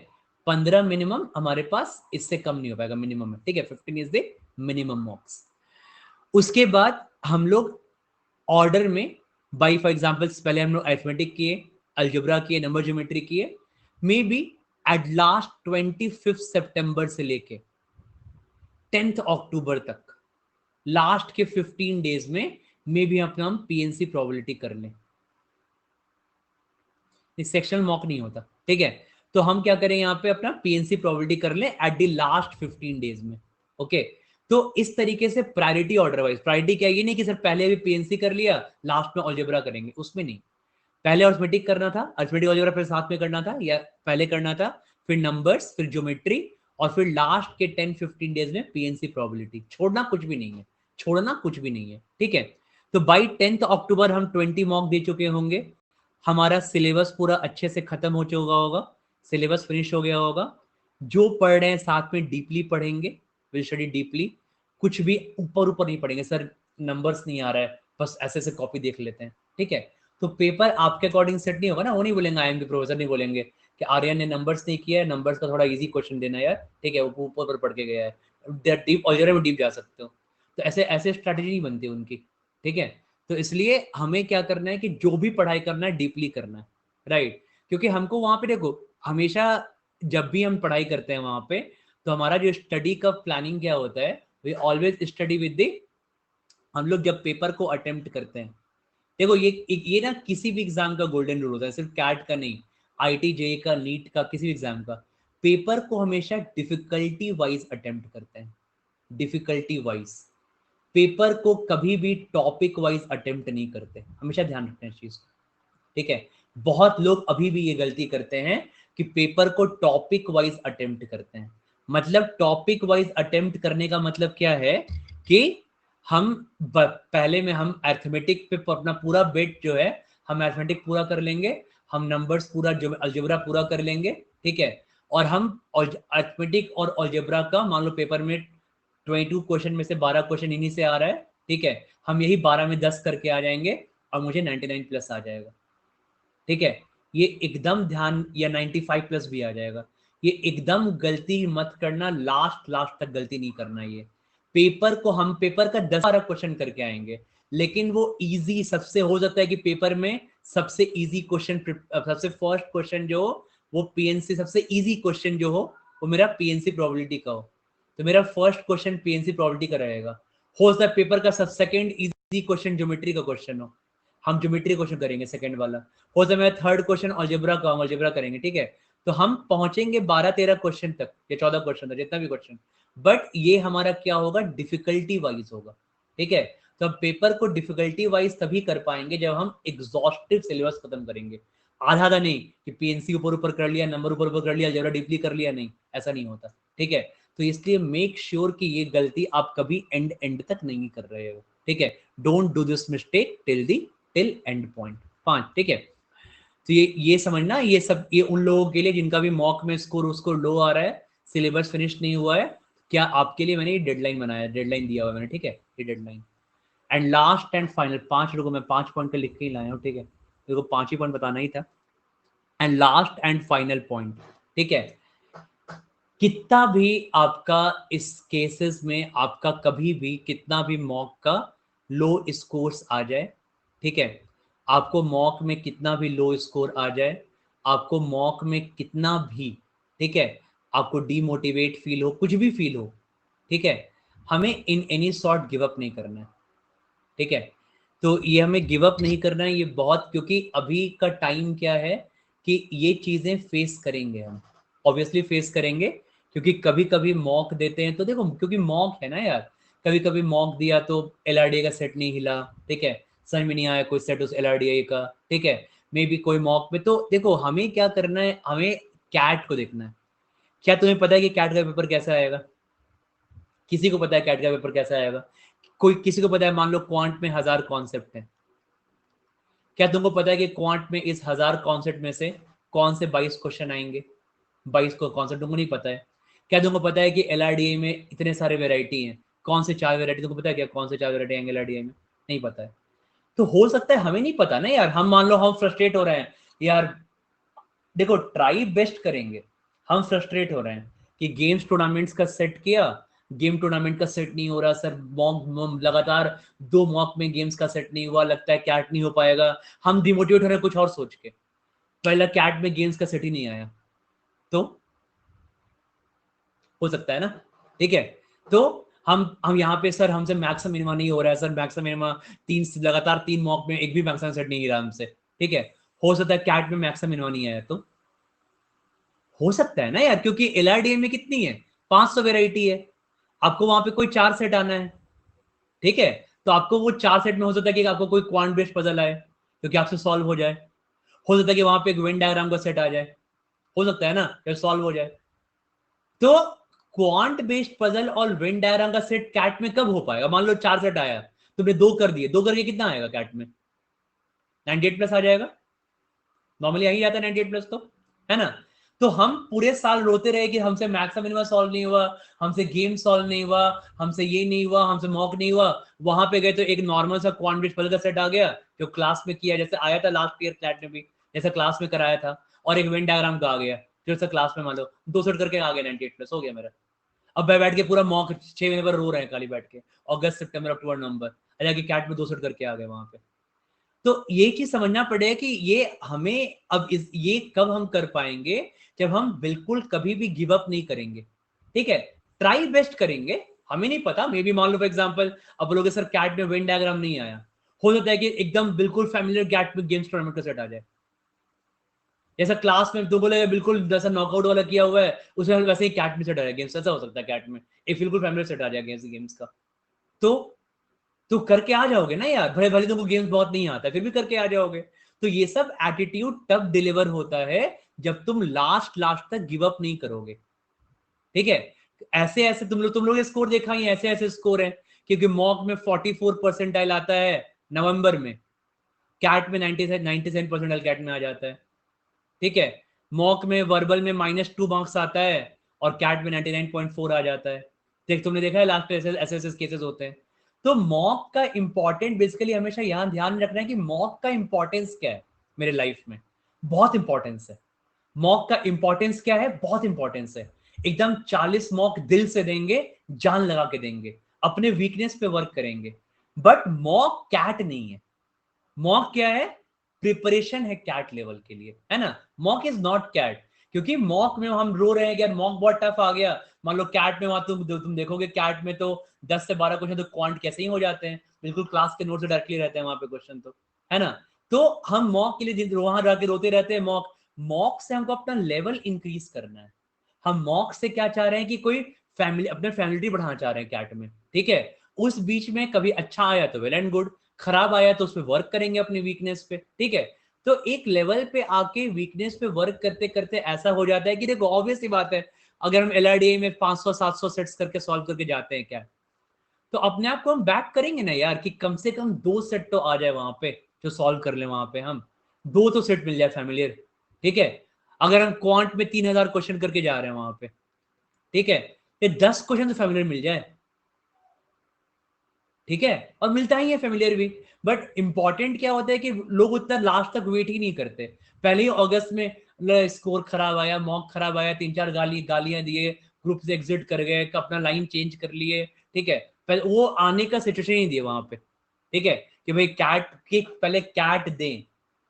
15 मिनिमम हमारे पास, इससे कम नहीं हो पाएगा, मिनिमम है, ठीक है। 15 इज द मिनिमम मॉक्स। उसके बाद हम लोग ऑर्डर में बाई फॉर एग्जाम्पल पहले हम लोग अरिथमेटिक किए, अलजेब्रा किए, नंबर ज्योमेट्री किए, मे बी एट लास्ट 25 सितंबर से लेके 10th अक्टूबर तक, लास्ट के 15 डेज में मे बी अपना हम PNC प्रोबेबिलिटी कर लें, सेक्शनल मॉक नहीं होता, ठीक है। तो हम क्या करें, यहाँ पे अपना PNC प्रोबेबिलिटी कर लें एट द लास्ट 15 डेज में, ओके। तो इस तरीके से प्रायोरिटी ऑर्डर वाइज, प्रायोरिटी क्या, ये नहीं कि सर पहले भी PNC कर लिया लास्ट में अलजेब्रा करेंगे, उसमें नहीं। पहले अरिथमेटिक करना था, अरिथमेटिक अलजेब्रा फिर साथ में करना था, या पहले करना था फिर नंबर्स फिर ज्योमेट्री, और फिर लास्ट के 10-15 डेज में PNC प्रोबेबिलिटी। छोड़ना कुछ भी नहीं है, छोड़ना कुछ भी नहीं है, ठीक है। तो बाई 10th अक्टूबर हम 20 मॉक दे चुके होंगे, हमारा सिलेबस पूरा अच्छे से खत्म हो चुका होगा, सिलेबस फिनिश हो गया होगा। जो पढ़ रहे हैं साथ में डीपली पढ़ेंगे, विल स्टडी डीपली, कुछ भी ऊपर ऊपर नहीं पढ़ेंगे, सर नंबर्स नहीं आ रहा है बस ऐसे ऐसे कॉपी देख लेते हैं, ठीक है। तो पेपर आपके अकॉर्डिंग सेट नहीं होगा ना, वो नहीं बोलेंगे, IMP प्रोफेसर नहीं बोलेंगे कि आर्यन ने नंबर्स नहीं किया है, नंबर्स का थोड़ा इजी क्वेश्चन देना यार, ठीक है, वो ऊपर पढ़ के गया है, डीप ऑलजेब्रा में डीप जा सकते हो। तो ऐसे ऐसे स्ट्रैटेजी नहीं बनती उनकी, ठीक है। तो इसलिए हमें क्या करना है कि जो भी पढ़ाई करना है डीपली करना है, राइट। क्योंकि हमको वहां पे देखो, हमेशा जब भी हम पढ़ाई करते हैं वहां पे, तो हमारा जो स्टडी का प्लानिंग क्या होता है, we always study with the, हम लोग जब पेपर को अटेम्प्ट करते हैं, देखो ये ना किसी भी एग्जाम का गोल्डन रूल होता है, सिर्फ कैट का नहीं, IIT JEE का, नीट का, किसी भी एग्जाम का, पेपर को हमेशा डिफिकल्टी वाइज अटेम्प्ट करते हैं, डिफिकल्टी वाइज। पेपर को कभी भी टॉपिक वाइज अटेम्प्ट नहीं करते, हमेशा ध्यान रखते हैं इस चीज को, ठीक है। बहुत लोग अभी भी ये गलती करते हैं कि पेपर को टॉपिक वाइज अटेम्प्ट करते हैं। मतलब टॉपिक वाइज अटेम्प्ट करने का मतलब क्या है कि हम पहले में हम अरिथमेटिक पे अपना पूरा बेट जो है, हम अरिथमेटिक पूरा कर लेंगे, हम नंबर्स पूरा अलजेब्रा पूरा कर लेंगे, ठीक है। और हम अरिथमेटिक और अलजेब्रा का मान लो पेपर में 22 क्वेश्चन में से 12 क्वेश्चन इन्हीं से आ रहा है, ठीक है, हम यही 12 में 10 करके आ जाएंगे और मुझे 99 प्लस आ जाएगा, ठीक है। ये एकदम ध्यान, या 95 प्लस भी आ जाएगा। ये एकदम गलती मत करना, लास्ट लास्ट तक गलती नहीं करना। ये पेपर को हम पेपर का 10-12 क्वेश्चन करके आएंगे, लेकिन वो इजी सबसे हो जाता है कि पेपर में सबसे इजी क्वेश्चन, सबसे फर्स्ट क्वेश्चन जो हो वो PNC सबसे इजी क्वेश्चन जो हो वो मेरा पीएनसी प्रोबेबिलिटी का हो, तो मेरा फर्स्ट क्वेश्चन पीएनसी प्रोबेबिलिटी का रहेगा। हो सकता है पेपर का सब सेकंड इजी क्वेश्चन ज्योमेट्री का क्वेश्चन हो, हम ज्योमेट्री क्वेश्चन करेंगे सेकंड वाला। हो सकता है मेरा थर्ड क्वेश्चन अलजेब्रा का, अलजेब्रा करेंगे, ठीक है। तो हम पहुंचेंगे 12-13 क्वेश्चन तक या 14 क्वेश्चन तक, जितना भी क्वेश्चन, बट ये हमारा क्या होगा, डिफिकल्टी वाइज होगा, ठीक है। तो हम पेपर को डिफिकल्टी वाइज तभी कर पाएंगे जब हम एग्जॉस्टिव सिलेबस खत्म करेंगे। आधा आधा नहीं कि पीएनसी ऊपर ऊपर कर लिया, नंबर ऊपर ऊपर कर लिया, अलजेब्रा डीपली कर लिया, नहीं, ऐसा नहीं होता, ठीक है। तो इसलिए मेक श्योर कि ये गलती आप कभी एंड तक नहीं कर रहे हो, ठीक है। Don't do this mistake till and point 5, ठीक है। तो ये समझना, ये सब ये उन लोगों के लिए जिनका भी मॉक में स्कोर लो आ रहा है, सिलेबस फिनिश नहीं हुआ है, क्या आपके लिए मैंने ये डेडलाइन बनाया, डेडलाइन दिया हुआ है मैंने, ठीक है, ये deadline. And last and final 5 लोगों, मैं 5 पॉइंट का लिख के ही लाया हूँ, ठीक है, मेरे को 5 ही पॉइंट बताना ही था। And last and final point, ठीक है, कितना भी आपका इस केसेस में आपका कभी भी कितना भी मॉक का लो स्कोर्स आ जाए, ठीक है, आपको मॉक में कितना भी लो स्कोर आ जाए, आपको मॉक में कितना भी, ठीक है, आपको डीमोटिवेट फील हो, कुछ भी फील हो, ठीक है, हमें in any sort give up नहीं करना है, ठीक है। तो ये हमें गिव अप नहीं करना है, ये बहुत, क्योंकि अभी का टाइम क्या है कि ये चीजें फेस करेंगे हम, ऑब्वियसली फेस करेंगे, क्योंकि कभी कभी मॉक देते हैं तो देखो, क्योंकि मॉक है ना यार, कभी कभी मॉक दिया तो एलआरडीए का सेट नहीं हिला, ठीक है, समझ में नहीं आया कोई सेट उस एलआरडीए का, ठीक है, मे बी कोई मॉक में, तो देखो हमें क्या करना है, हमें कैट को देखना है। क्या तुम्हें पता है कि कैट का पेपर कैसा आएगा? किसी को पता है कैट का पेपर कैसा आएगा? कोई किसी को पता है, मान लो क्वांट में 1000 कॉन्सेप्ट है, क्या तुमको पता है कि क्वांट में इस 1000 कॉन्सेप्ट में से कौन से 22 क्वेश्चन आएंगे? 22 को कॉन्सेप्ट तुमको नहीं पता है। क्या तुमको पता है कि एलआरडीए में इतने सारे वेराइटी हैं, कौन से 4 वेराइटी तुमको पता है क्या, कौन से 4 वेराइटी आएंगे एलआरडीए में? नहीं पता है। तो हो सकता है हमें नहीं पता ना यार, हम मान लो हम फ्रस्ट्रेट हो रहे हैं यार, देखो ट्राई बेस्ट करेंगे, हम फ्रस्ट्रेट हो रहे हैं कि गेम्स टूर्नामेंट्स का सेट किया, गेम टूर्नामेंट का सेट नहीं हो रहा सर, मॉक लगातार 2 मॉक में गेम्स का सेट नहीं हुआ, लगता है कैट नहीं हो पाएगा, हम डिमोटिवेट हो रहे हैं कुछ और सोच के, पहला कैट में गेम्स का सेट ही नहीं आया, तो हो सकता है ना, ठीक है। तो हम यहाँ पे सर हमसे मैक्स मिनिमा नहीं हो रहा है सर, मैक्स मिनिमा 3 मॉक में एक भी मैक्स सेट नहीं रहा हमसे, ठीक है, हो सकता है कैट में मैक्स मिनिमा नहीं आया, तो हो सकता है ना यार, क्योंकि एलआरडीए में कितनी है, 500 वेराइटी है, आपको वहां पे कोई 4 सेट आना है, ठीक है, तो आपको वो 4 सेट में हो सकता है कि आपको कोई क्वांट बेस्ड पजल आए क्योंकि आपसे सॉल्व हो जाए, हो सकता है कि वहां पे एक वेन डायग्राम का सेट आ जाए, हो सकता है ना, फिर सॉल्व हो जाए। तो क्वांट बेस्ड पजल और वेन डायग्राम का सेट कैट में कब हो पाएगा? मान लो 4 सेट आया, तुमने 2 कर दिए, 2 करके कितना आएगा कैट में? 98 प्लस आ जाएगा, नॉर्मली आ ही जाता है 98 प्लस, तो है ना। तो हम पूरे साल रोते रहे कि हमसे मैक्स मिनिमा सॉल्व नहीं हुआ, हमसे गेम सॉल्व नहीं हुआ, हमसे ये नहीं हुआ, हमसे मॉक नहीं हुआ, वहां पे गए तो एक नॉर्मल सा क्वांट बेस्ड पजल का सेट आ गया जो क्लास में किया, जैसे आया था लास्ट ईयर क्लैट में भी, जैसा क्लास में कराया था, और एक वेन डायग्राम का आ गया जो सर क्लास में मान लो 2 सेट करके आ गया, 98 प्लस हो गया मेरा। अब बैठ के पूरा मॉक 6 महीने पर रो रहे हैं खाली बैठ के, अगस्त सितंबर अक्टूबर नवंबर, हालांकि कैट में 2 सेट करके आ गए वहां पे। तो ये चीज समझना पड़ेगा कि ये हमें अब ये कब हम कर पाएंगे, जब हम बिल्कुल कभी भी गिव अप नहीं करेंगे, ठीक है, ट्राई बेस्ट करेंगे। हमें नहीं पता, मे बी मान लो फॉर एग्जांपल अब बोलोगे सर कैट में वेन डायग्राम नहीं आया, हो सकता है कि एकदम बिल्कुल फैमिलियर कैट में गेम्स टूर्नामेंट का सेट आ जाए, जैसा क्लास में तो बोले बिल्कुल जैसा नॉकआउट वाला किया हुआ है उसमें वैसे ही कैट में सेट आ जाए गेम्स, ऐसा हो सकता है कैट में एक बिल्कुल फैमिलियर सेट आ जाए गेम्स का। तो तो करके आ जाओगे ना यार, भले भले तुमको गेम्स बहुत नहीं आता फिर भी करके आ जाओगे। तो ये सब एटीट्यूड तब डिलीवर होता है जब तुम लास्ट लास्ट तक गिव अप नहीं करोगे, ठीक है। ऐसे ऐसे तुम लोग स्कोर देखा ही, ऐसे ऐसे स्कोर है, क्योंकि मॉक में 44 परसेंटाइल आता है नवंबर में, कैट में 97 परसेंटाइल कैट में आ जाता है, ठीक है। मॉक में वर्बल में -2 मार्क्स आता है और कैट में 99.4 आ जाता है। देख तुमने देखा है लास्ट ऐसे ऐसे केसेस होते हैं। तो मॉक का इंपॉर्टेंट बेसिकली हमेशा यहां ध्यान रखना है कि मॉक का इंपॉर्टेंस क्या है मेरे लाइफ में, बहुत इंपॉर्टेंस है। मॉक का इंपॉर्टेंस क्या है, बहुत इंपॉर्टेंस है। एकदम 40 मॉक दिल से देंगे, जान लगा के देंगे, अपने वीकनेस पे वर्क करेंगे, बट मॉक कैट नहीं है। मॉक क्या है? प्रिपरेशन है कैट लेवल के लिए, है ना। मॉक इज नॉट कैट, क्योंकि मॉक में हम रो रहे हैं कि मॉक बहुत टफ आ गया। मान लो कैट में वहां तुम देखोगे कैट में तो 10 से 12 क्वेश्चन तो क्वांट कैसे ही हो जाते हैं, बिल्कुल क्लास के नोट से डायरेक्टली रहते हैं वहां पे क्वेश्चन, तो है ना। तो हम मॉक के लिए वहां जाके रोते रहते हैं। मॉक मॉक से हमको अपना लेवल इंक्रीज करना है। हम मॉक से क्या चाह रहे हैं कि कोई फैमिली, अपने फैमिलिटी बढ़ाना चाह रहे हैं कैट में, ठीक है। उस बीच में कभी अच्छा आया तो वेल एंड गुड, खराब आया तो उस पर वर्क करेंगे अपनी वीकनेस पे, ठीक है। तो एक लेवल पे आके वीकनेस पे वर्क करते करते ऐसा हो जाता है कि देखो ऑब्वियस सी बात है, अगर हम LRDA में 500-700 सेट्स करके सॉल्व करके जाते हैं क्या, तो अपने आप को हम बैक करेंगे ना यार कि कम से कम 2 सेट तो आ जाए वहां पे जो सॉल्व कर ले, वहां पे हम 2 तो सेट मिल जाए फैमिलियर, ठीक है। अगर हम क्वांट में 3000 क्वेश्चन करके जा रहे हैं वहां पे, ठीक है, ये 10 क्वेश्चन तो फैमिलियर मिल जाए, ठीक है। और मिलता ही है फैमिलियर भी। बट इंपॉर्टेंट क्या होता है कि लोग उतना लास्ट तक वेट ही नहीं करते। पहले ही अगस्त में स्कोर खराब आया, मॉक खराब आया, 3-4 गालियां दिए, ग्रुप से एग्जिट कर गए, अपना लाइन चेंज कर लिए, ठीक है। पहले वो आने का सिचुएशन ही दिए वहां पे, ठीक है, कि भाई कैट के पहले कैट दें,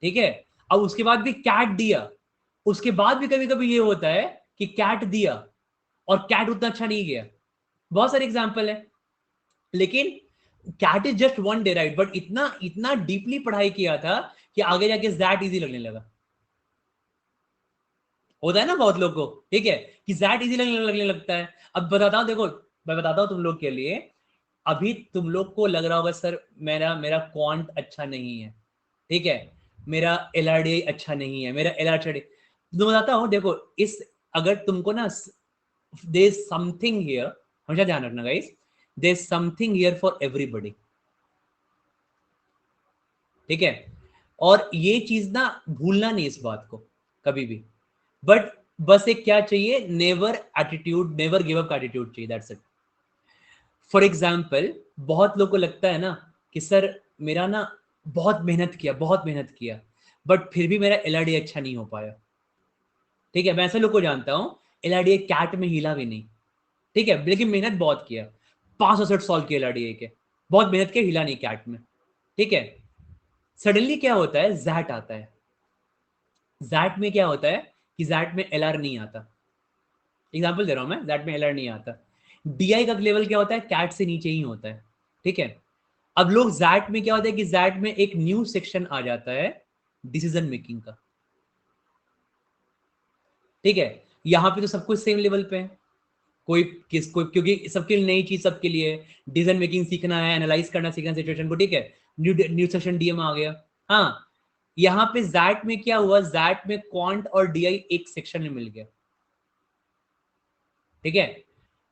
ठीक है। अब उसके बाद भी कैट दिया, उसके बाद भी कभी कभी ये होता है कि कैट दिया और कैट उतना अच्छा नहीं गया। बहुत सारे एग्जाम्पल है। लेकिन CAT is just one day, right, but इतना इतना डीपली पढ़ाई किया था कि आगे जाके दैट इजी लगने लगा। होता है ना बहुत लोग को, ठीक है, कि दैट इजी लगने लगता है। अब बताता हूं, देखो मैं बताता हूं तुम लोग के लिए। अभी तुम लोग को लग रहा होगा सर मेरा मेरा क्वांट अच्छा नहीं है, ठीक है, मेरा LRDI अच्छा नहीं है, मेरा LRDI। तो बताता हूं, देखो इस, अगर तुमको ना देयर इज समथिंग हियर, हमेशा ध्यान रखना guys, there is something here for everybody, ठीक है। और ये चीज ना भूलना नहीं इस बात को कभी भी। बट बस एक क्या चाहिए, never attitude, never give up attitude चाहिए, दैट्स इट। फॉर एग्जाम्पल बहुत लोगों को लगता है ना कि सर मेरा ना बहुत मेहनत किया बट फिर भी मेरा LRDI अच्छा नहीं हो पाया, ठीक है। मैं ऐसे लोग को जानता हूं LRDI कैट में हिला भी नहीं, ठीक है, लेकिन मेहनत बहुत किया, 500 सेट सॉल्व किया LRDI के, बहुत मेहनत किया, हिला नहीं कैट में, ठीक है। सडनली क्या होता है, जैट आता है। जैट में क्या होता है कि जैट में LR नहीं आता, एग्जाम्पल दे रहा हूं मैं, जैट में LR नहीं आता। DI का लेवल क्या होता है, कैट से नीचे ही होता है, ठीक है। अब लोग जैट में क्या होता है कि जैट में एक न्यू सेक्शन आ जाता है डिसीजन मेकिंग का, ठीक है। यहां पे तो सब कुछ सेम लेवल पे है, कोई क्योंकि सबके लिए नई चीज, सबके लिए डिसीजन मेकिंग सीखना है, एनालाइज करना सीखना सिचुएशन को, ठीक है। न्यू सेशन DM आ गया। हाँ, यहाँ पे जैट में क्या हुआ, जैट में क्वांट और DI एक सेक्शन में मिल गया, ठीक है।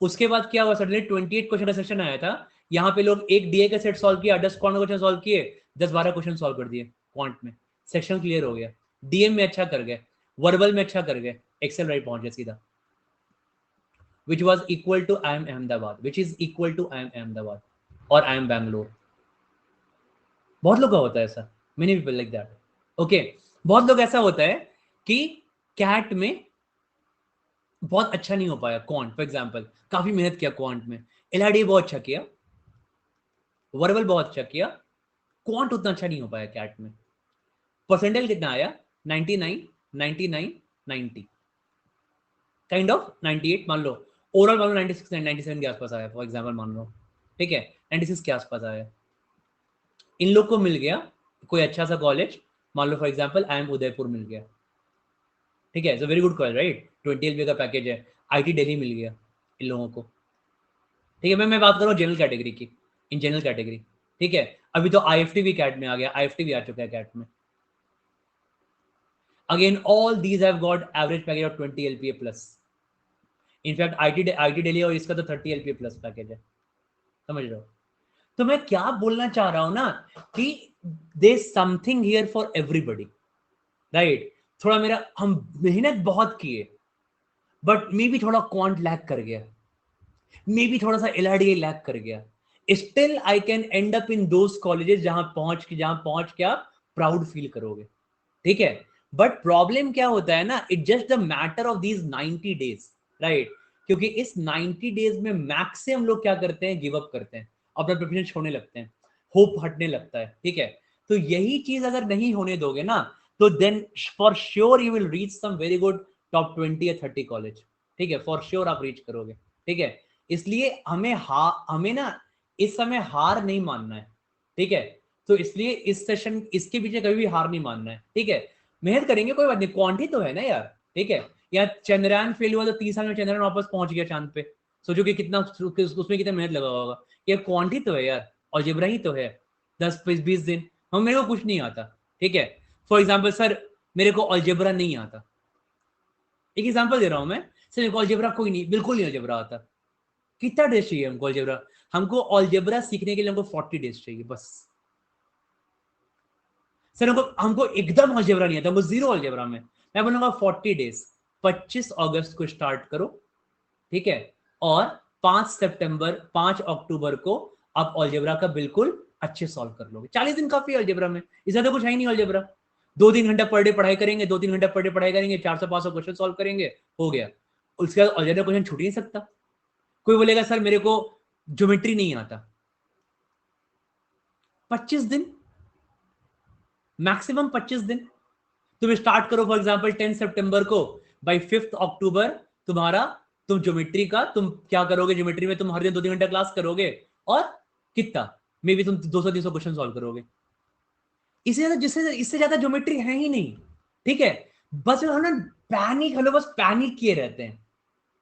उसके बाद क्या हुआ, सडनली 28 क्वेश्चन का सेक्शन आया था। यहाँ पे लोग एक DI का सेट सॉल्व किया, 10 क्वांट क्वेश्चन सॉल्व किए, 10-12 क्वेश्चन सॉल्व कर दिए क्वांट में, सेक्शन क्लियर हो गया। DM में अच्छा कर गए, वर्बल में अच्छा कर गए, एक्सेल राइट पहुंच गए सीधा, which was equal to IIM Ahmedabad, which is equal to IIM Ahmedabad और IIM Bangalore। बहुत लोग का होता है ऐसा, many people like that, okay। बहुत लोग ऐसा होता है कि कैट में बहुत अच्छा नहीं हो पाया, क्वांट फॉर एग्जांपल काफी मेहनत किया क्वांट में, LRDI बहुत अच्छा किया, वर्बल बहुत अच्छा किया, क्वांट उतना अच्छा नहीं हो पाया कैट में। परसेंटाइल कितना आया, 99, 99, 90, काइंड ऑफ 98 मान लो, ओवरऑल मान लो 96, 97 के आसपास आया फॉर एग्जांपल मान लो, ठीक है, 96 के आसपास आया। इन लोग को मिल गया कोई अच्छा सा कॉलेज, मान लो फॉर एग्जांपल IIM उदयपुर मिल गया, ठीक है, it's a very good college, right, 20 LPA का पैकेज है। IT दिल्ली मिल गया इन लोगों को, ठीक है। मैं बात कर रहा हूँ जनरल कैटेगरी की, इन जनरल कैटेगरी, ठीक है। अभी तो IFT भी कैट में आ गया, IFT भी आ चुका है कैट में। Again all these have got average package of 20 LPA plus. In fact IT Delhi और इसका तो 30 LPA प्लस पैकेज है, समझ रहे हो। तो मैं क्या बोलना चाह रहा हूं ना कि they something here for everybody, right. थोड़ा मेरा, हम मेहनत बहुत किए बट मे बी थोड़ा क्वांट लैक कर गया, मे बी थोड़ा सा LRDI लैक कर गया, still I can and up in those colleges जहां पहुंच के आप प्राउड फील करोगे, ठीक है। बट प्रॉब्लम क्या होता है ना, it just the matter of these 90 days, right. क्योंकि इस 90 डेज में मैक्सिमम लोग क्या करते हैं, गिव अप करते हैं, अपना प्रिपरेशन छोड़ने लगते हैं, होप हटने लगता है, ठीक है। तो यही चीज अगर नहीं होने दोगे ना, तो then for sure you will reach some very good top 20 या 30 कॉलेज, ठीक है, फॉर श्योर आप रीच करोगे, ठीक है। इसलिए हमें ना इस समय हार नहीं मानना है, ठीक है। तो इसलिए इस सेशन इसके पीछे कभी भी हार नहीं मानना है, ठीक है। मेहनत करेंगे, कोई बात नहीं, क्वांटी तो है ना यार, ठीक है। या चंद्रयान फेल हुआ तो 30 साल में चंद्रयान वापस पहुंच गया चांद पे, सोचो कि कितना उसमें कितना मेहनत लगा होगा। ये क्वांटी तो है यार, अलजेब्रा ही तो है। 10-20 दिन हम, मेरे को कुछ नहीं आता, ठीक है। फॉर एग्जाम्पल सर मेरे को अलजेब्रा नहीं आता, एक एग्जांपल दे रहा हूं मैं, सर मेरे को अलजेब्रा कोई नहीं, बिल्कुल नहीं अलजेब्रा आता। कितना डेज चाहिए हमको अलजेब्रा? हमको अलजेब्रा सीखने के लिए हमको 40 डेज चाहिए बस। सर हमको एकदम अलजेब्रा नहीं आता, हमको जीरो अलजेब्रा में, मैं बोलूंगा 40 डेज। 25 अगस्त को स्टार्ट करो, ठीक है, और 5 अक्टूबर को आप अलजेब्रा का बिल्कुल अच्छे सॉल्व कर लोगे। 40 दिन काफी अलजेब्रा में, इससे ज्यादा कुछ है ही नहीं अलजेब्रा। 2-3 घंटा पर डे पढ़ाई करेंगे, 2-3 घंटा पर डे पढ़ाई करेंगे, 400-500 क्वेश्चन सॉल्व करेंगे, हो गया। उसके बाद अलजेब्रा क्वेश्चन छूट ही नहीं सकता। कोई बोलेगा सर मेरे को ज्योमेट्री नहीं आता, 25 दिन, मैक्सिमम 25 दिन। तुम स्टार्ट करो फॉर एग्जांपल 10 सितंबर को, बाय 5 अक्टूबर तुम्हारा, तुम ज्योमेट्री का तुम क्या करोगे, ज्योमेट्री में तुम हर दिन 2-3 घंटा क्लास करोगे, और कितना मे बी तुम 200-300 क्वेश्चन सॉल्व करोगे। इससे ज्यादा, जिससे इससे ज्यादा ज्योमेट्री है ही नहीं, ठीक है। बस हम ना पैनिक, हम लोग बस पैनिक किए रहते हैं,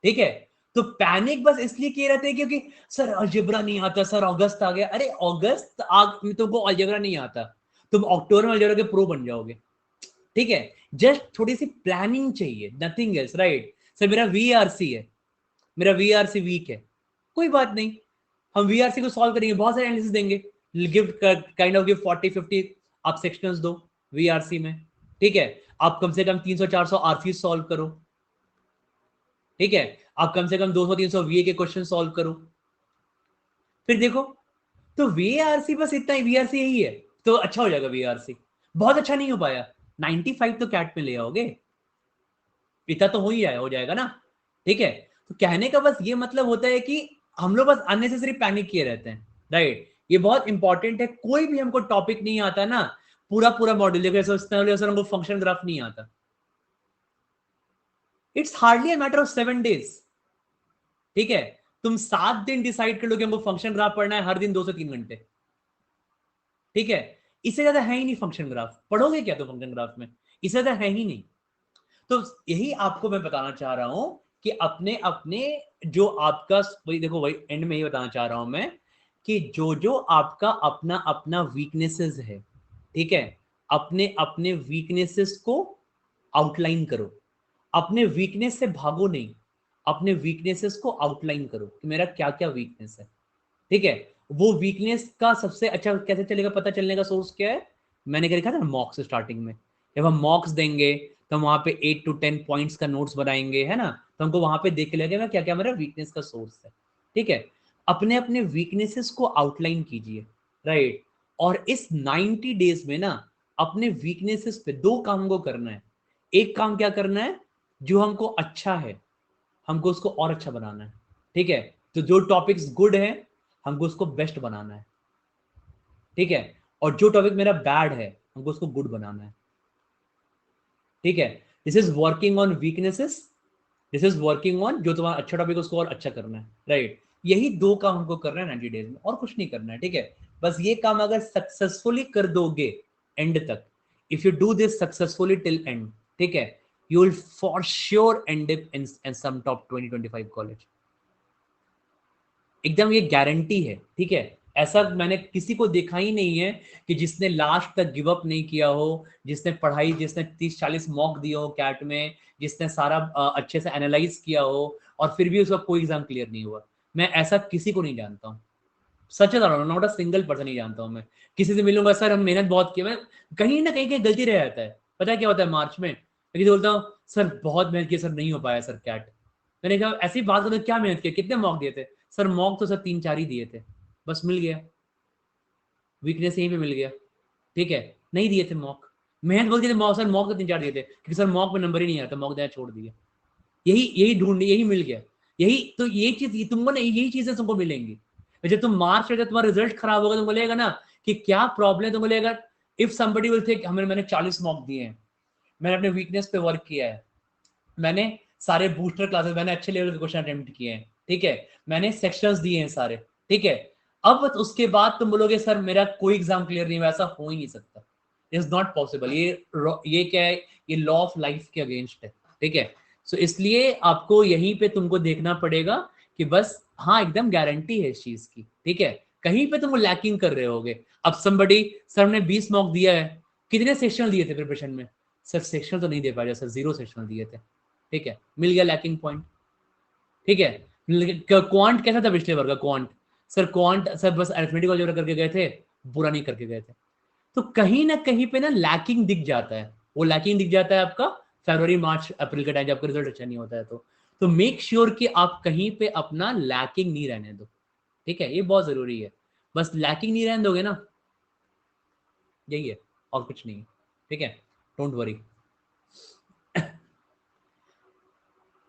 ठीक है। तो पैनिक बस इसलिए किए रहते हैं क्योंकि सर अलजेब्रा नहीं आता, सर अगस्त आ गया। अरे अगस्त तुमको अलजेब्रा नहीं आता, तुम अक्टूबर में अलजेब्रा के प्रो बन जाओगे, ठीक है। जस्ट थोड़ी सी प्लानिंग चाहिए, नथिंग एल्स, राइट। सर मेरा वीआरसी है, मेरा वीआरसी वीक है, कोई बात नहीं, हम वीआरसी को सॉल्व करेंगे, बहुत सारे एनालिसिस देंगे, गिव काइंड ऑफ गिव 40-50 आप सेक्शंस दो वीआरसी में, ठीक है। आप कम से कम 300-400 आरसी सॉल्व करो, ठीक है। आप कम से कम 200-300 वीए के क्वेश्चन सॉल्व करो, फिर देखो। तो वीआरसी बस इतना ही, वीआरसी यही है, तो अच्छा हो जाएगा वीआरसी। बहुत अच्छा नहीं हो पाया, 95 तो कैट में ले आओगे, इतना तो हो ही जाएगा, हो जाएगा ना, ठीक है। तो कहने का बस ये मतलब होता है कि हम लोग बस अननेसेसरी पैनिक किए रहते हैं, राइट। ये बहुत इंपॉर्टेंट है, कोई भी हमको टॉपिक नहीं आता ना, पूरा पूरा मॉड्यूल देखो, हमको फंक्शन ग्राफ नहीं आता, it's hardly a matter of 7 days, ठीक है। तुम 7 दिन डिसाइड कर लो कि हमको फंक्शन ग्राफ पढ़ना है हर दिन 2 से 3 घंटे, ठीक है। इससे ज्यादा है ही नहीं फंक्शन ग्राफ, पढ़ोगे क्या तो फंक्शन ग्राफ में, इससे ज्यादा है ही नहीं। तो यही आपको मैं बताना चाह रहा हूं कि अपने अपने जो आपका, वही देखो, वही एंड में ही बताना चाह रहा हूं मैं कि जो जो आपका अपना अपना वीकनेसेस है, ठीक है, अपने अपने वीकनेसेस को आउटलाइन करो। अपने वीकनेस से भागो नहीं, अपने वीकनेसेस को आउटलाइन करो कि मेरा क्या क्या वीकनेस है, ठीक है। वो वीकनेस का सबसे अच्छा कैसे चलेगा, पता चलने का सोर्स क्या है, मैंने क्या लिखा था मॉक्स स्टार्टिंग में, जब हम मॉक्स देंगे तो हम वहां पे 8 to 10 पॉइंट्स का नोट्स बनाएंगे, है ना, तो हमको वहां पे देख के लगेगा क्या क्या मेरा वीकनेस का सोर्स है, ठीक है। अपने अपने वीकनेसेस को आउटलाइन कीजिए, राइट। और इस 90 डेज में ना अपने वीकनेसेस पे 2 काम को करना है। एक काम क्या करना है, जो हमको अच्छा है हमको उसको और अच्छा बनाना है, ठीक है। तो जो टॉपिक्स गुड है हमको उसको बेस्ट बनाना है, ठीक है। और जो टॉपिक मेरा बैड है हमको उसको गुड बनाना है, ठीक है। This is working on weaknesses, this is working on जो तुम्हारा अच्छा टॉपिक है उसको और अच्छा करना है, राइट। यही 2 काम हमको करना है 90 डेज में, और कुछ नहीं करना है, ठीक है। बस ये काम अगर सक्सेसफुली कर दोगे एंड तक, if you do this successfully till end, ठीक है, you will for sure end up in some top 20-25 college, एकदम ये गारंटी है, ठीक है। ऐसा मैंने किसी को देखा ही नहीं है कि जिसने लास्ट तक गिव अप नहीं किया हो, जिसने पढ़ाई, जिसने 30-40 मॉक दिए हो कैट में, जिसने सारा अच्छे से एनालाइज किया हो और फिर भी उसका कोई एग्जाम क्लियर नहीं हुआ। मैं ऐसा किसी को नहीं जानता हूँ, सच बता रहा हूँ, नॉट अ सिंगल पर्सन नहीं जानता हूँ मैं। किसी से मिलूंगा, सर हम मेहनत बहुत की, मैं कहीं ना कहीं गलती रह जाता है, पता है क्या होता है मार्च में, मैं किसी बोलता हूँ सर बहुत मेहनत की सर नहीं हो पाया सर कैट। मैंने कहा ऐसी बात करते क्या मेहनत की, कितने मॉक दिए थे सर? मॉक तो सर 3-4 ही दिए थे, बस मिल गया, वीकनेस यहीं पे मिल गया, ठीक है। नहीं दिए थे मॉक, मेहनत बोलती थी मॉक, सर मॉक तो 3-4 दिए थे क्योंकि सर मॉक में नंबर ही नहीं आता, मॉक देना छोड़ दिया। यही यही ढूंढ, यही मिल गया, यही तो, ये चीज तुमको ना, यही चीजें तुमको मिलेंगी। जब तुम मार्च में, जब तुम्हारा रिजल्ट खराब होगा, तुमको लगेगा ना कि क्या प्रॉब्लम, तुमको लगेगा इफ समबडी विल थिंक हमें, मैंने 40 मॉक दिए हैं, मैंने अपने वीकनेस पे वर्क किया है, मैंने सारे बूस्टर क्लासेस, मैंने अच्छे लेवल के क्वेश्चन अटेम्प्ट किए हैं, ठीक है, मैंने सेक्शंस दिए हैं सारे, ठीक है। अब उसके बाद तुम बोलोगे सर मेरा कोई एग्जाम क्लियर नहीं हुआ, ऐसा हो ही नहीं सकता, इज नॉट पॉसिबल। ये क्या है, ये लॉ ऑफ लाइफ के अगेंस्ट है, ठीक है। सो इसलिए आपको यहीं पे तुमको देखना पड़ेगा कि बस हाँ एकदम गारंटी है इस चीज की, ठीक है। कहीं पे तुम लैकिंग कर रहे होगे। अब समबडी, सर ने 20 मॉक दिया है, कितने सेक्शन दिए थे प्रिपरेशन में? सर सेक्शन तो नहीं दे पाया सर, 0 सेक्शन दिए थे, ठीक है, मिल गया लैकिंग पॉइंट, ठीक है। क्वांट कैसा था पिछले बार का क्वांट? सर क्वांट सर बस अरिथमेटिक अलजेब्रा करके गए थे, पूरा नहीं करके गए थे। तो कहीं ना कहीं पे ना लैकिंग दिख जाता है, वो लैकिंग दिख जाता है आपका फरवरी मार्च अप्रैल के टाइम जब आपका रिजल्ट अच्छा नहीं होता है। तो मेक श्योर कि आप कहीं पे अपना लैकिंग नहीं रहने दो, ठीक है, ये बहुत जरूरी है। बस लैकिंग नहीं रहने दोगे ना, यही है और कुछ नहीं है, ठीक है, डोंट वरी।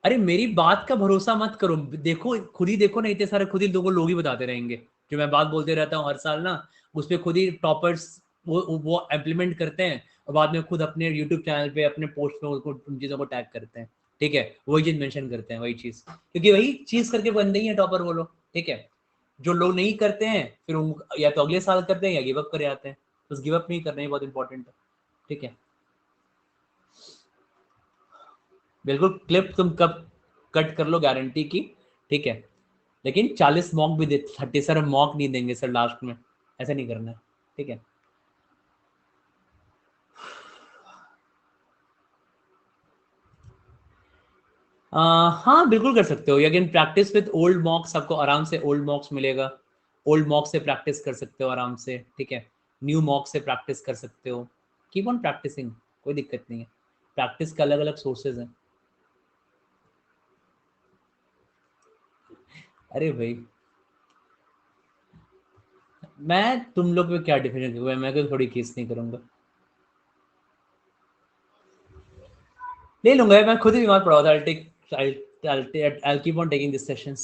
अरे मेरी बात का भरोसा मत करो, देखो खुद ही देखो ना, इतने सारे खुद ही लोग ही बताते रहेंगे, जो मैं बात बोलते रहता हूँ हर साल ना, उस पर खुद ही टॉपर्स वो इम्प्लीमेंट करते हैं और बाद में खुद अपने यूट्यूब चैनल पे अपने पोस्ट में उन चीज़ों को टैग करते हैं, ठीक है, वही चीज़ मेंशन करते हैं, वही चीज़, क्योंकि वही चीज़ करके बन रही है टॉपर वो लोग, ठीक है। जो लोग नहीं करते हैं फिर या तो अगले साल करते हैं या गिव अप कर जाते हैं, तो गिव अप नहीं करना ही बहुत इंपॉर्टेंट है, ठीक है। बिल्कुल क्लिप तुम कब कट कर लो गारंटी की, ठीक है, लेकिन 40 मॉक भी दे, 30 सर मॉक नहीं देंगे सर लास्ट में, ऐसा नहीं करना है, ठीक है। हाँ बिल्कुल कर सकते हो, अगेन प्रैक्टिस विद ओल्ड मॉक्स, आपको आराम से ओल्ड मॉक्स मिलेगा, ओल्ड मॉक से प्रैक्टिस कर सकते हो आराम से, ठीक है, न्यू मॉक से प्रैक्टिस कर सकते हो, कीप ऑन प्रैक्टिसिंग, कोई दिक्कत नहीं है, प्रैक्टिस के अलग अलग सोर्सेज हैं। अरे भाई मैं तुम लोग पे क्या डिफरेंस हुआ है, मैं तो थोड़ी केस नहीं करूंगा, ले लूंगा, मैं खुद ही बीमार पड़ा हुआ था, I'll keep on taking these sessions।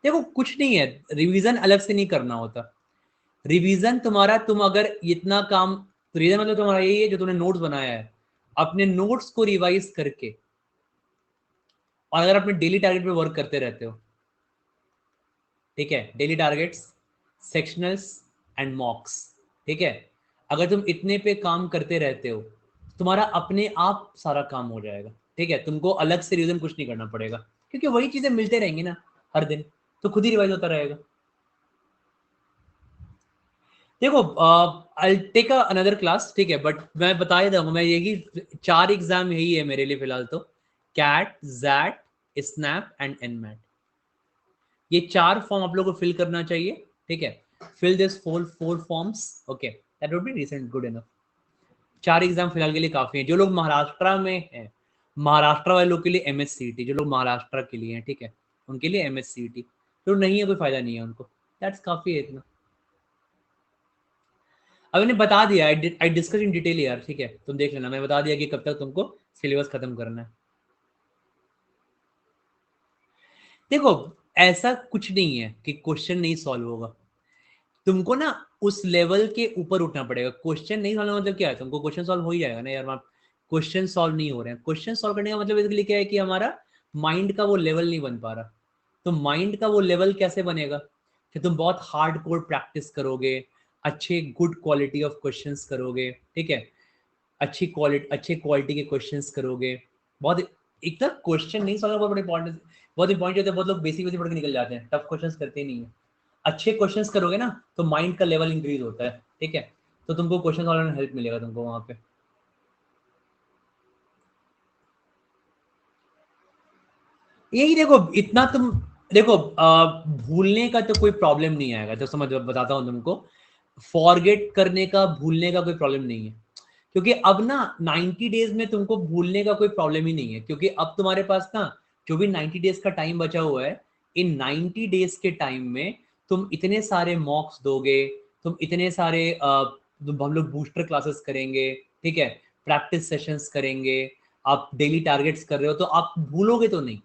देखो कुछ नहीं है, रिवीजन अलग से नहीं करना होता, रिवीजन तुम्हारा, तुम अगर इतना काम, रिवीजन मतलब तुम्हारा यही है जो तुमने नोट्स बनाया है, अपने नोट्स को रिवाइज करके, और अगर अपने डेली टारगेट पे वर्क करते रहते हो, ठीक है, डेली टारगेट्स, सेक्शनल्स एंड मॉक्स, ठीक है, अगर तुम इतने पे काम करते रहते हो तुम्हारा अपने आप सारा काम हो जाएगा, ठीक है, तुमको अलग से रिवीजन कुछ नहीं करना पड़ेगा, क्योंकि वही चीजें मिलते रहेंगी ना हर दिन, तो खुद ही रिवाइज होता रहेगा। देखो आई टेक अनदर क्लास, ठीक है, बट मैं बता ही दूंगा, मैं यही 4 एग्जाम यही है मेरे लिए फिलहाल तो, CAT, XAT, SNAP and NMAT, ये 4 फॉर्म आप लोगों को फिल करना चाहिए, ठीक है, fill this four forms, okay, that would be recent good enough. 4 exam फिलहाल के लिए काफी हैं, जो लोग महाराष्ट्र में हैं, महाराष्ट्र वाले लोग के लिए MSCT, जो लोग महाराष्ट्र के लिए हैं, ठीक है, उनके लिए MSCT, जो नहीं है कोई फायदा नहीं है उनको, दैट्स काफी है इतना। अब मैंने बता दिया, आई डिस्कस इन डिटेल यार, ठीक है, तुम देख लेना, मैं बता दिया कि कब तक तुमको सिलेबस खत्म करना है। देखो ऐसा कुछ नहीं है कि क्वेश्चन नहीं सॉल्व होगा, तुमको ना उस लेवल के ऊपर उठना पड़ेगा, क्वेश्चन नहीं सॉल्व मतलब क्या है, तुमको क्वेश्चन सॉल्व हो ही जाएगा ना यार, आप क्वेश्चन सॉल्व नहीं हो रहे हैं, क्वेश्चन सॉल्व करने का मतलब बेसिकली क्या है कि हमारा माइंड का वो लेवल नहीं बन पा रहा, तो माइंड का वो लेवल कैसे बनेगा कि तुम बहुत हार्ड कोर प्रैक्टिस करोगे, अच्छे गुड क्वालिटी ऑफ क्वेश्चंस करोगे, ठीक है, अच्छे क्वालिटी के क्वेश्चंस करोगे, बहुत एक तरह क्वेश्चन नहीं सॉल्व बहुत बड़े इंपॉर्टेंट, बहुत इंपॉर्टेंट होते हैं, बहुत लोग बेसिक बेसिक पढ़ के निकल जाते हैं, टफ क्वेश्चंस करते ही नहीं है, अच्छे क्वेश्चंस करोगे ना तो माइंड का लेवल इंक्रीज होता है, ठीक है, तो तुमको क्वेश्चन सॉल्व में हेल्प मिलेगा तुमको वहां पे। यही देखो इतना तुम, देखो भूलने का तो कोई प्रॉब्लम नहीं आएगा, तो समझ बताता हूँ तुमको, फॉरगेट करने का, भूलने का कोई प्रॉब्लम नहीं है, क्योंकि अब ना 90 डेज में तुमको भूलने का कोई प्रॉब्लम ही नहीं है, क्योंकि अब तुम्हारे पास ना जो भी 90 डेज का टाइम बचा हुआ है, इन 90 डेज के टाइम में तुम इतने सारे मॉक्स दोगे, तुम इतने सारे हम लोग बूस्टर क्लासेस करेंगे, ठीक है, प्रैक्टिस सेशंस करेंगे, आप डेली टारगेट्स कर रहे हो, तो आप भूलोगे तो नहीं,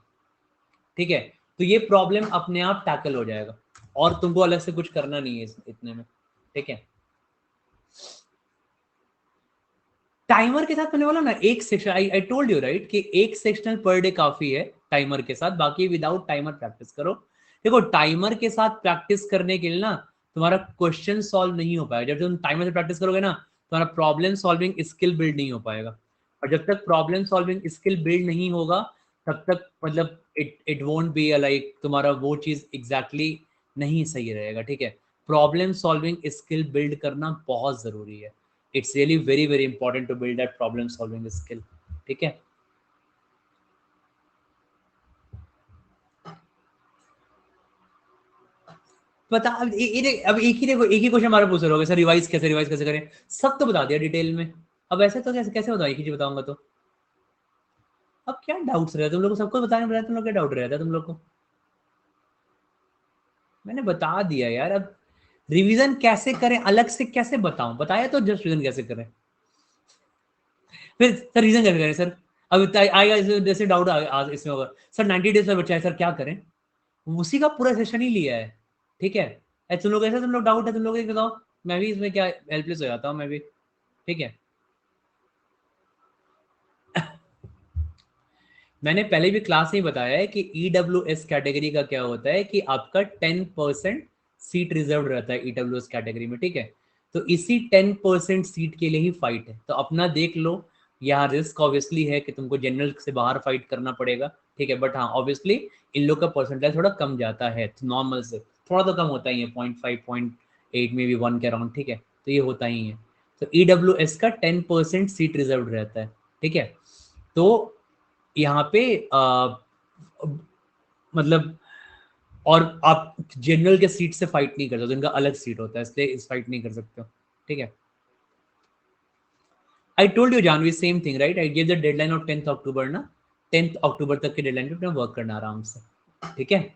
ठीक है, तो ये प्रॉब्लम अपने आप टैकल हो जाएगा, और तुमको अलग से कुछ करना नहीं है इतने में, ठीक है। टाइमर के साथ मैंने बोला ना एक section, I told you right कि एक सेक्शनल पर डे काफी है टाइमर के साथ, बाकी विदाउट टाइमर प्रैक्टिस करो। देखो टाइमर के साथ प्रैक्टिस करने के लिए ना तुम्हारा क्वेश्चन सॉल्व नहीं हो पाएगा। जब तुम टाइमर से प्रैक्टिस करोगे ना तुम्हारा प्रॉब्लम सॉल्विंग स्किल बिल्ड नहीं हो पाएगा, और जब तक प्रॉब्लम सॉल्विंग स्किल बिल्ड नहीं होगा तब तक मतलब इट वोंट बी लाइक तुम्हारा वो चीज एग्जैक्टली नहीं सही रहेगा। ठीक है, प्रॉब्लम सॉल्विंग स्किल बिल्ड करना बहुत जरूरी है। It's really very very important to build that problem solving skill. ठीक है, बता अब एक ही क्वेश्चन हमारा पूछ रहे होगे सर रिवाइज कैसे करें, सब तो बता दिया डिटेल में। अब ऐसे तो कैसे कैसे बताओ, एक ही चीज बताऊंगा तो अब क्या डाउट्स रहते तुम लोग को, सबको बताने बताया तुम लोग क्या डाउट रहता है तुम लोग को, मैंने बता दिया यार। अब रिवीजन कैसे करें अलग से कैसे बताऊं, बताया तो जस्ट रिवीजन कैसे करें, फिर सर रीजन कैसे करें सर। अब आएगा जैसे डाउट इसमें होगा सर 90 डेज में बच्चा है सर क्या करें, उसी का पूरा सेशन ही लिया है। ठीक है, तुम लोग ऐसा तुम लोग डाउट है तुम लोग बताओ, मैं भी इसमें क्या हेल्पलेस हो जाता हूँ मैं भी। ठीक है, मैंने पहले भी क्लास में बताया है कि EWS कैटेगरी का क्या होता है कि आपका 10% सीट रिजर्व रहता है EWS कैटेगरी में। ठीक है, तो इसी 10% सीट के लिए ही फाइट है, तो अपना देख लो। यहाँ रिस्क ऑब्वियसली है कि तुमको जनरल से बाहर फाइट करना पड़ेगा। ठीक है, बट हाँ ऑब्वियसली इन लोग का परसेंटेज थोड़ा कम जाता है नॉर्मल से, थोड़ा तो कम होता ही है 0.5 0.8 में भी 1 के अराउंड। ठीक है, तो ये होता ही है। तो EWS का 10% सीट रिजर्व रहता है। ठीक है, तो यहाँ पे मतलब और आप जनरल के सीट से फाइट नहीं कर सकते, इनका अलग सीट होता है इसलिए इस फाइट नहीं कर सकते हो। ठीक है, I told you Jahnavi same thing right, I give the deadline of 10th October ना, 10th अक्टूबर तक के डेडलाइन पे अपना वर्क करना आराम से। ठीक है,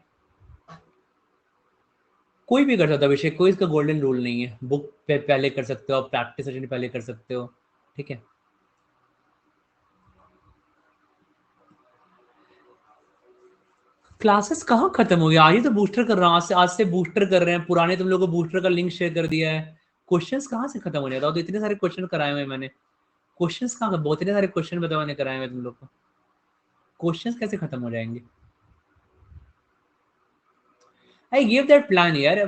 कोई भी कर सकता है अभिषेक, कोई इसका गोल्डन रूल नहीं है, बुक पे पहले कर सकते हो, प्रैक्टिस सेशन पहले कर सकते हो। ठीक है, क्लासेस कहाँ खत्म हो गया, आज ही तो बूस्टर कर रहा हूँ, आज से बूस्टर कर रहे हैं, पुराने तुम लोगों को बूस्टर का लिंक शेयर कर दिया है। क्वेश्चंस कहाँ से खत्म हो जाता, तो इतने सारे क्वेश्चन कराए हुए मैंने, क्वेश्चंस कहाँ, बहुत इतने सारे क्वेश्चन बताओ मैंने कराए हुए तुम लोग को, क्वेश्चंस कैसे खत्म हो जाएंगे। आई गिव दैट प्लान यार,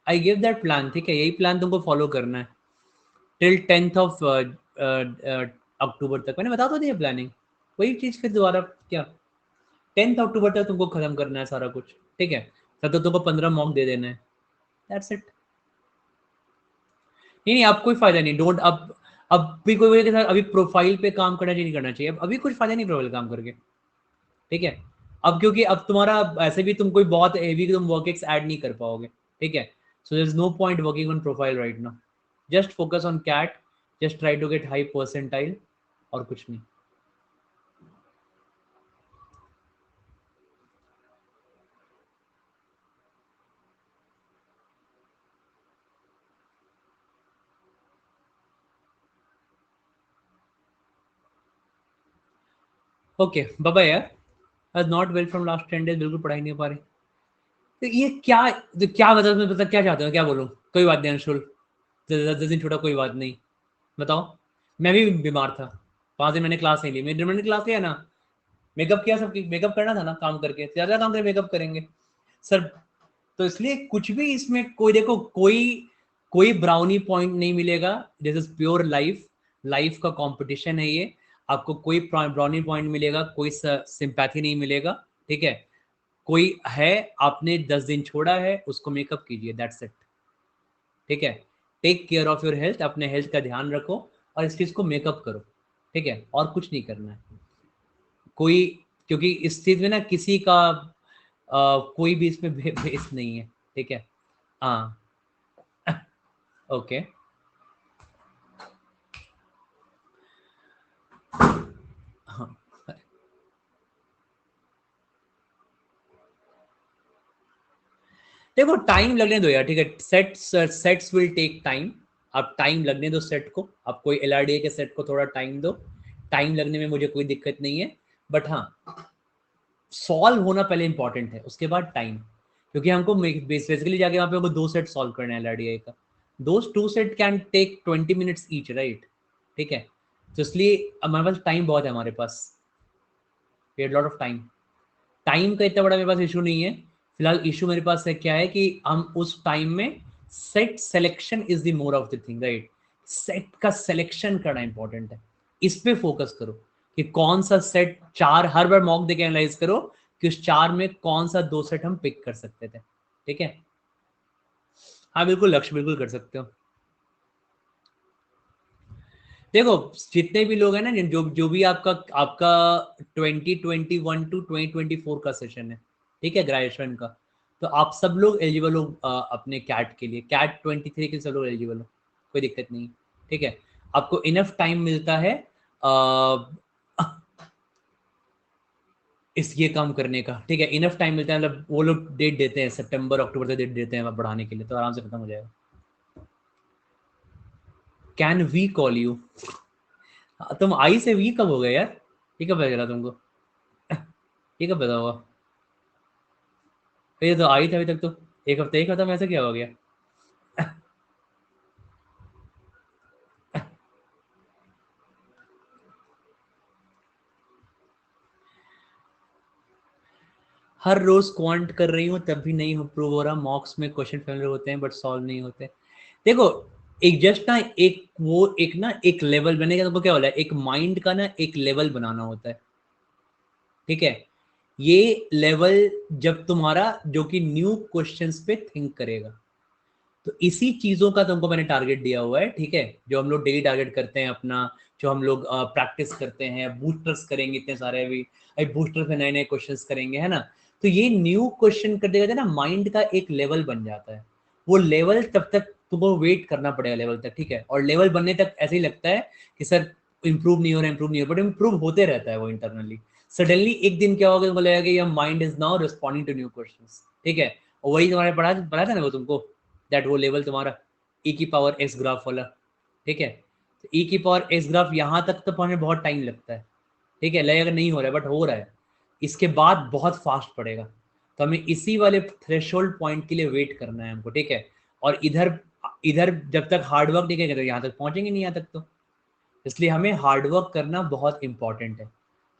आई गिव दैट प्लान। ठीक है, यही प्लान तुमको फॉलो करना है टिल 10th ऑफ अक्टूबर तक, मैंने बता तो दिया प्लानिंग, वही चीज फिर दोबारा क्या, 10th अक्टूबर तक तुमको खत्म करना है सारा कुछ। ठीक है, तब तो तुमको 15 मॉक दे देना है, दैट्स इट। नहीं नहीं अब कोई फायदा नहीं, डोंट अब भी कोई के साथ अभी प्रोफाइल पे काम करना चाहिए, नहीं करना चाहिए, अब अभी कुछ फायदा नहीं प्रोफाइल काम करके। ठीक है, अब क्योंकि अब तुम्हारा ऐसे भी तुम कोई बहुत हेवी तुम वर्क ऐड नहीं कर पाओगे। ठीक है, so there is no point working on profile right now, just focus on CAT, just try to get high percentile, और कुछ नहीं। ओके बाय बाय यार, not well from last 10 days, बिल्कुल पढ़ाई नहीं हो पा रही। तो ये क्या, तो क्या मतलब मैं क्या चाहते हो, क्या बोलूँ, कोई बात नहीं अंशुल, 10 दिन छोटा कोई बात नहीं, बताओ। मैं भी बीमार था, 5 दिन मैंने क्लास नहीं ली, मैंने क्लास लिया ना, मेकअप किया, सब मेकअप करना था ना, काम करके ज्यादा काम करके मेकअप करेंगे सर। तो इसलिए कुछ भी इसमें कोई देखो कोई कोई ब्राउनी पॉइंट नहीं मिलेगा, this is pure life, life का कंपटीशन है ये। आपको कोई ब्राउनी पॉइंट मिलेगा, कोई सिंपैथी नहीं मिलेगा। ठीक है, कोई है, आपने 10 दिन छोड़ा है उसको मेकअप कीजिए, दैट्स इट। ठीक है, take care of your health, अपने हेल्थ का ध्यान रखो और इस चीज को मेकअप करो। ठीक है, और कुछ नहीं करना है कोई, क्योंकि इस चीज में ना किसी का कोई भी इसमें बेस नहीं है। ठीक है, हाँ ओके हाँ, देखो टाइम लगने दो यार। ठीक है, सेट्स विल टेक टाइम, आप टाइम लगने दो सेट को, आप कोई LRDA के सेट को थोड़ा टाइम दो, टाइम लगने में मुझे कोई दिक्कत नहीं है। बट हाँ सॉल्व होना पहले इंपॉर्टेंट है, उसके बाद टाइम, क्योंकि हमको बेसिकली जाके वहाँ पे हमको 2 सेट सॉल्व करना है LRDA का, those 2 set can take 20 minutes each right. ठीक है, तो इसलिए हमारे पास टाइम बहुत है, हमारे पास लॉट ऑफ टाइम। टाइम का इतना बड़ा मेरे पास इशू नहीं है। फिलहाल इशू मेरे पास है क्या है कि हम उस टाइम में set selection is the more of the thing, right. Set का सिलेक्शन करना इंपॉर्टेंट है, इस पे फोकस करो कि कौन सा सेट, चार हर बार मॉक देके एनालाइज करो कि उस चार में कौन सा दो सेट हम पिक कर सकते थे, ठीक है। हाँ बिल्कुल लक्ष्य, बिल्कुल कर सकते हो। देखो जितने भी लोग हैं ना, जो जो भी आपका आपका 2021 टू 2024 का सेशन है, ठीक है, ग्रेजुएशन का, तो आप सब लोग एलिजिबल हो अपने कैट के लिए। कैट 23 के सब लोग एलिजिबल हो, कोई दिक्कत नहीं, ठीक है। आपको इनफ टाइम मिलता है इस ये काम करने का, ठीक है। इनफ टाइम मिलता है, मतलब वो लोग डेट देते हैं सितंबर अक्टूबर तक डेट देते हैं बढ़ाने के लिए, तो आराम से खत्म हो जाएगा। Can we call you? तुम आई से वी कब हो गए यार? ये कब लग रहा तुमको? ये कब पता हुआ? ये तो आई था अभी तक तो, एक हफ्ता में ऐसा क्या हो गया? हर रोज क्वांट कर रही हूँ तब भी नहीं प्रूव हो रहा। मॉक्स में क्वेश्चन फेमिलर होते हैं बट सॉल्व नहीं होते। देखो एक जस्ट ना एक वो एक लेवल बनेगा, तुमको क्या बोला है, एक माइंड का ना एक लेवल बनाना होता है, ठीक है। ये लेवल जब तुम्हारा जो कि न्यू क्वेश्चंस पे थिंक करेगा, तो इसी चीजों का तुमको मैंने टारगेट दिया हुआ है, ठीक है। जो हम लोग डेली टारगेट करते हैं अपना, जो हम लोग प्रैक्टिस करते हैं, बूस्टर्स करेंगे इतने सारे, अभी बूस्टर्स में नए नए क्वेश्चंस करेंगे, है ना। तो ये न्यू क्वेश्चन करते करते ना माइंड का एक लेवल बन जाता है। वो लेवल तब तक तुमको वेट करना पड़ेगा लेवल तक, ठीक है। और लेवल बनने तक ऐसे ही लगता है कि सर इंप्रूव नहीं हो रहा, इंप्रूव नहीं हो रहा, बट इंप्रूव होते रहता है वो इंटरनली। सडनली एक दिन क्या होगा, तुमको लगेगा कि your mind is now responding to new questions, ठीक है। और वही तुम्हारे पढ़ा पढ़ा था ना वो तुमको, दैट वो लेवल तुम्हारा ई की पावर एक्स ग्राफ वाला, ठीक है। तो ई की पावर एक्स ग्राफ यहाँ तक तो पहुंचने में बहुत टाइम लगता है, ठीक है। लगेगा नहीं हो रहा है बट हो रहा है। इसके बाद बहुत फास्ट पड़ेगा, तो हमें इसी वाले थ्रेशोल्ड पॉइंट के लिए वेट करना है हमको, ठीक है। और इधर इधर जब तक हार्डवर्क नहीं करेंगे तो यहाँ तक पहुंचेंगे नहीं, यहाँ तक तो। इसलिए हमें हार्डवर्क करना बहुत इंपॉर्टेंट है।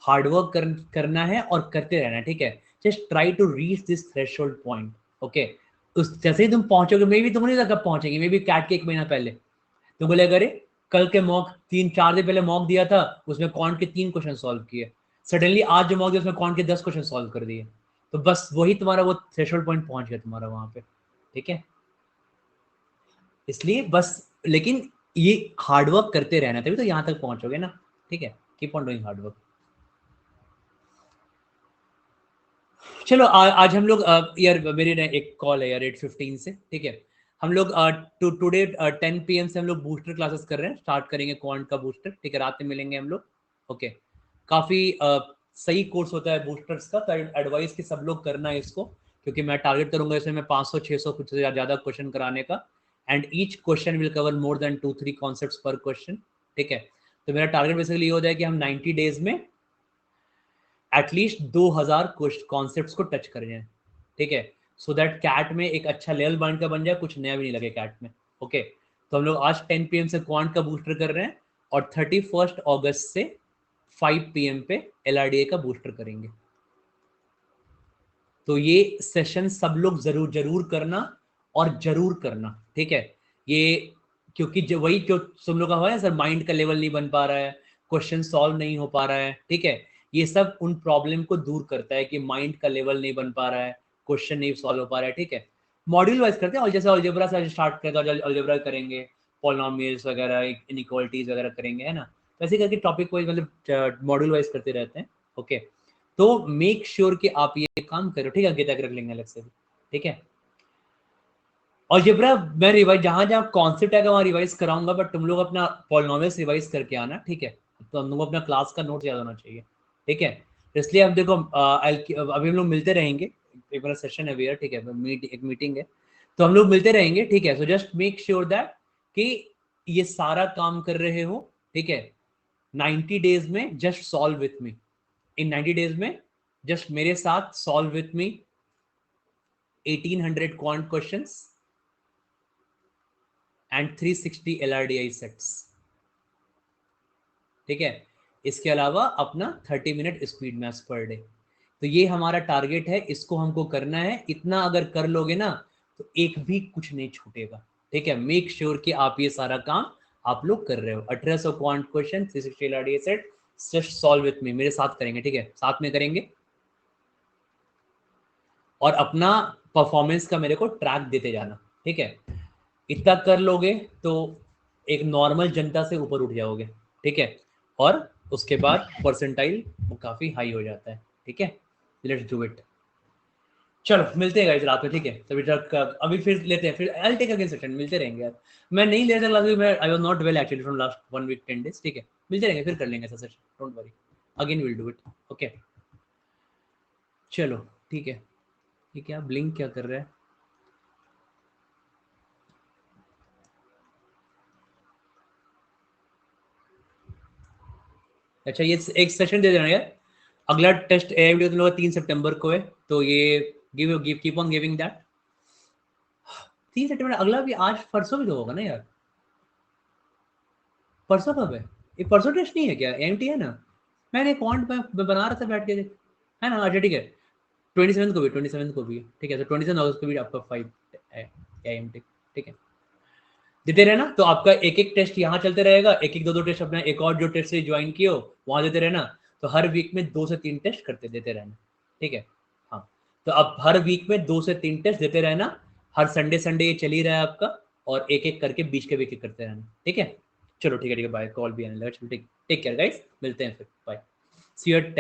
हार्डवर्क करना है और करते रहना है, ठीक है। Just try to reach this threshold point, okay. उस जैसे ही तुम पहुंचोगे, मे भी तुम नहीं कब पहुंचेंगे, मे भी कैट के एक महीना पहले तुम बोले अरे कल के मॉक 3-4 दिन पहले मॉक दिया था, उसमें कौन के 3 क्वेश्चन सॉल्व किए। सडनली आज जो मॉक दिया उसमें कौन के 10 क्वेश्चन सॉल्व कर दिए। तो बस वही तुम्हारा वो थ्रेशोल्ड पॉइंट पहुंच गया तुम्हारा वहां पे, ठीक है। इसलिए बस, लेकिन ये हार्डवर्क करते रहना तभी तो यहाँ तक पहुंचोगे ना, ठीक है। Keep on doing hard work. चलो आज हम लोग यार मेरे ना एक कॉल है यार 8:15 से, ठीक है। हम लोग टुडे 10 PM से हम लोग बूस्टर क्लासेस कर रहे हैं, स्टार्ट करेंगे क्वांट का बूस्टर, ठीक है। रात में मिलेंगे हम लोग, ओके। काफी सही कोर्स होता है बूस्टर्स का, तो एडवाइस कि सब लोग करना है इसको, क्योंकि मैं टारगेट करूंगा इसमें मैं 500-600 कुछ से ज्यादा क्वेश्चन कराने का। And each question will cover more than 2-3 concepts पर क्वेश्चन, ठीक है। तो मेरा टारगेट बेसिकली ये होता है कि हम 90 डेज में एटलीस्ट 2000 कॉन्सेप्ट्स को टच कर जाए, ठीक है। सो दैट कैट में एक अच्छा लेवल बाइंड का बन जाए, कुछ नया भी नहीं लगे कैट में, ओके। तो हम लोग आज 10 PM से क्वांट का बूस्टर कर रहे हैं, और 31 अगस्त से 5 PM पे LRDA का बूस्टर करेंगे। तो ये सेशन सब लोग जरूर जरूर करना, और जरूर करना, ठीक है। ये क्योंकि जो वही जो तुम लोग का हुआ है सर, माइंड का लेवल नहीं बन पा रहा है, क्वेश्चन सॉल्व नहीं हो पा रहा है, ठीक है। ये सब उन प्रॉब्लम को दूर करता है कि माइंड का लेवल नहीं बन पा रहा है, क्वेश्चन नहीं सॉल्व हो पा रहा है, ठीक है। मॉड्यूल वाइज करते हैं, और जैसे अलजेब्रा से स्टार्ट करते हैं, अलजेब्रा करेंगे, पॉलिनोमियल्स वगैरह, इनइक्वालिटीज वगैरह करेंगे, है ना। तो ऐसे करके टॉपिक वाइज मतलब मॉड्यूल वाइज करते रहते हैं, ओके। तो मेक श्योर कि आप ये काम करो, ठीक है। आगे तक रख लेंगे अलग से भी, ठीक है। और जिब्रा मैं रिवाइज जहां जहां कॉन्सेप्ट है वहां रिवाइज कराऊंगा, बट तुम लोग अपना पॉलिनोमियल्स रिवाइज करके आना, ठीक है। तो हम लोग अपना क्लास का नोट याद होना चाहिए, ठीक है। इसलिए अब देखो अभी हम लोग मिलते रहेंगे, एक बार सेशन है भैया, ठीक है। एक मीटिंग है, तो हम लोग मिलते रहेंगे, ठीक है। So just make sure that कि ये सारा काम कर रहे हो, ठीक है। 90 डेज में just solve with me, in 90 days में जस्ट मेरे साथ solve with me 1800 quant questions and 360 LRDI sets. ठीक है। इसके अलावा अपना 30 minute speed maths per day. तो ये हमारा टारगेट है, इसको हमको करना है। इतना अगर कर लोगे ना तो एक भी कुछ नहीं छूटेगा। ठीक है, मेक श्योर कि आप ये सारा काम आप लोग कर रहे हो। 1800 quant question 360 LRDA set, just solve with me, मेरे साथ करेंगे। ठीक है, साथ में करेंगे और अपना परफॉर्मेंस का मेरे को ट्रैक देते जाना। ठीक है, इतना कर लोगे तो एक नॉर्मल जनता से ऊपर उठ जाओगे। ठीक है, और उसके बाद परसेंटाइल वो काफी हाई हो जाता है। ठीक है, लेट्स डू इट। चलो मिलते हैं गाइस रात में। ठीक है, तभी तक अभी फिर लेते हैं, फिर I will take again session, मिलते रहेंगे यार। मैं नहीं ले सकता क्लास, मैं I was not well actually from last 1 week 10 days. ठीक है, मिलते रहेंगे, फिर कर लेंगे ऐसा session, don't worry, again will do it. Okay चलो ठीक है। ये क्या ब्लिंक क्या कर रहा है? अच्छा, ये एक सेशन दे देना यार। अगला टेस्ट ए वीडियो तुम लोग 3 सितंबर को है, तो ये give give keep on giving that. 3 सितंबर अगला भी, आज परसों भी तो होगा ना यार। परसों कब है? ये परसों टेस्ट नहीं है क्या? एमटी है ना? मैंने अकाउंट में बना रहा था बैठ के, है ना? अच्छा ठीक है, 27 को भी, 27 को भी है। ठीक है, तो 27 अगस्त को भी आपका 5 है एमटी। ठीक है, देते रहना। तो आपका एक एक टेस्ट यहाँ चलते रहेगा, एक एक दो दो टेस्ट अपना एक और जो टेस्ट से ज्वाइन किए हो वहां देते रहना। तो हर वीक में 2 से 3 टेस्ट करते देते रहना। ठीक है, हाँ। तो अब हर वीक में 2 से 3 टेस्ट देते रहना। हर संडे संडे ये चल ही रहा है आपका, और एक एक करके बीच के वीक करते रहना। ठीक है, चलो ठीक है, ठीक है, बाय। कॉल भी आने लगा, चलो ठीक, टेक केयर गाइस, मिलते हैं फिर, बाय। C you eight 10।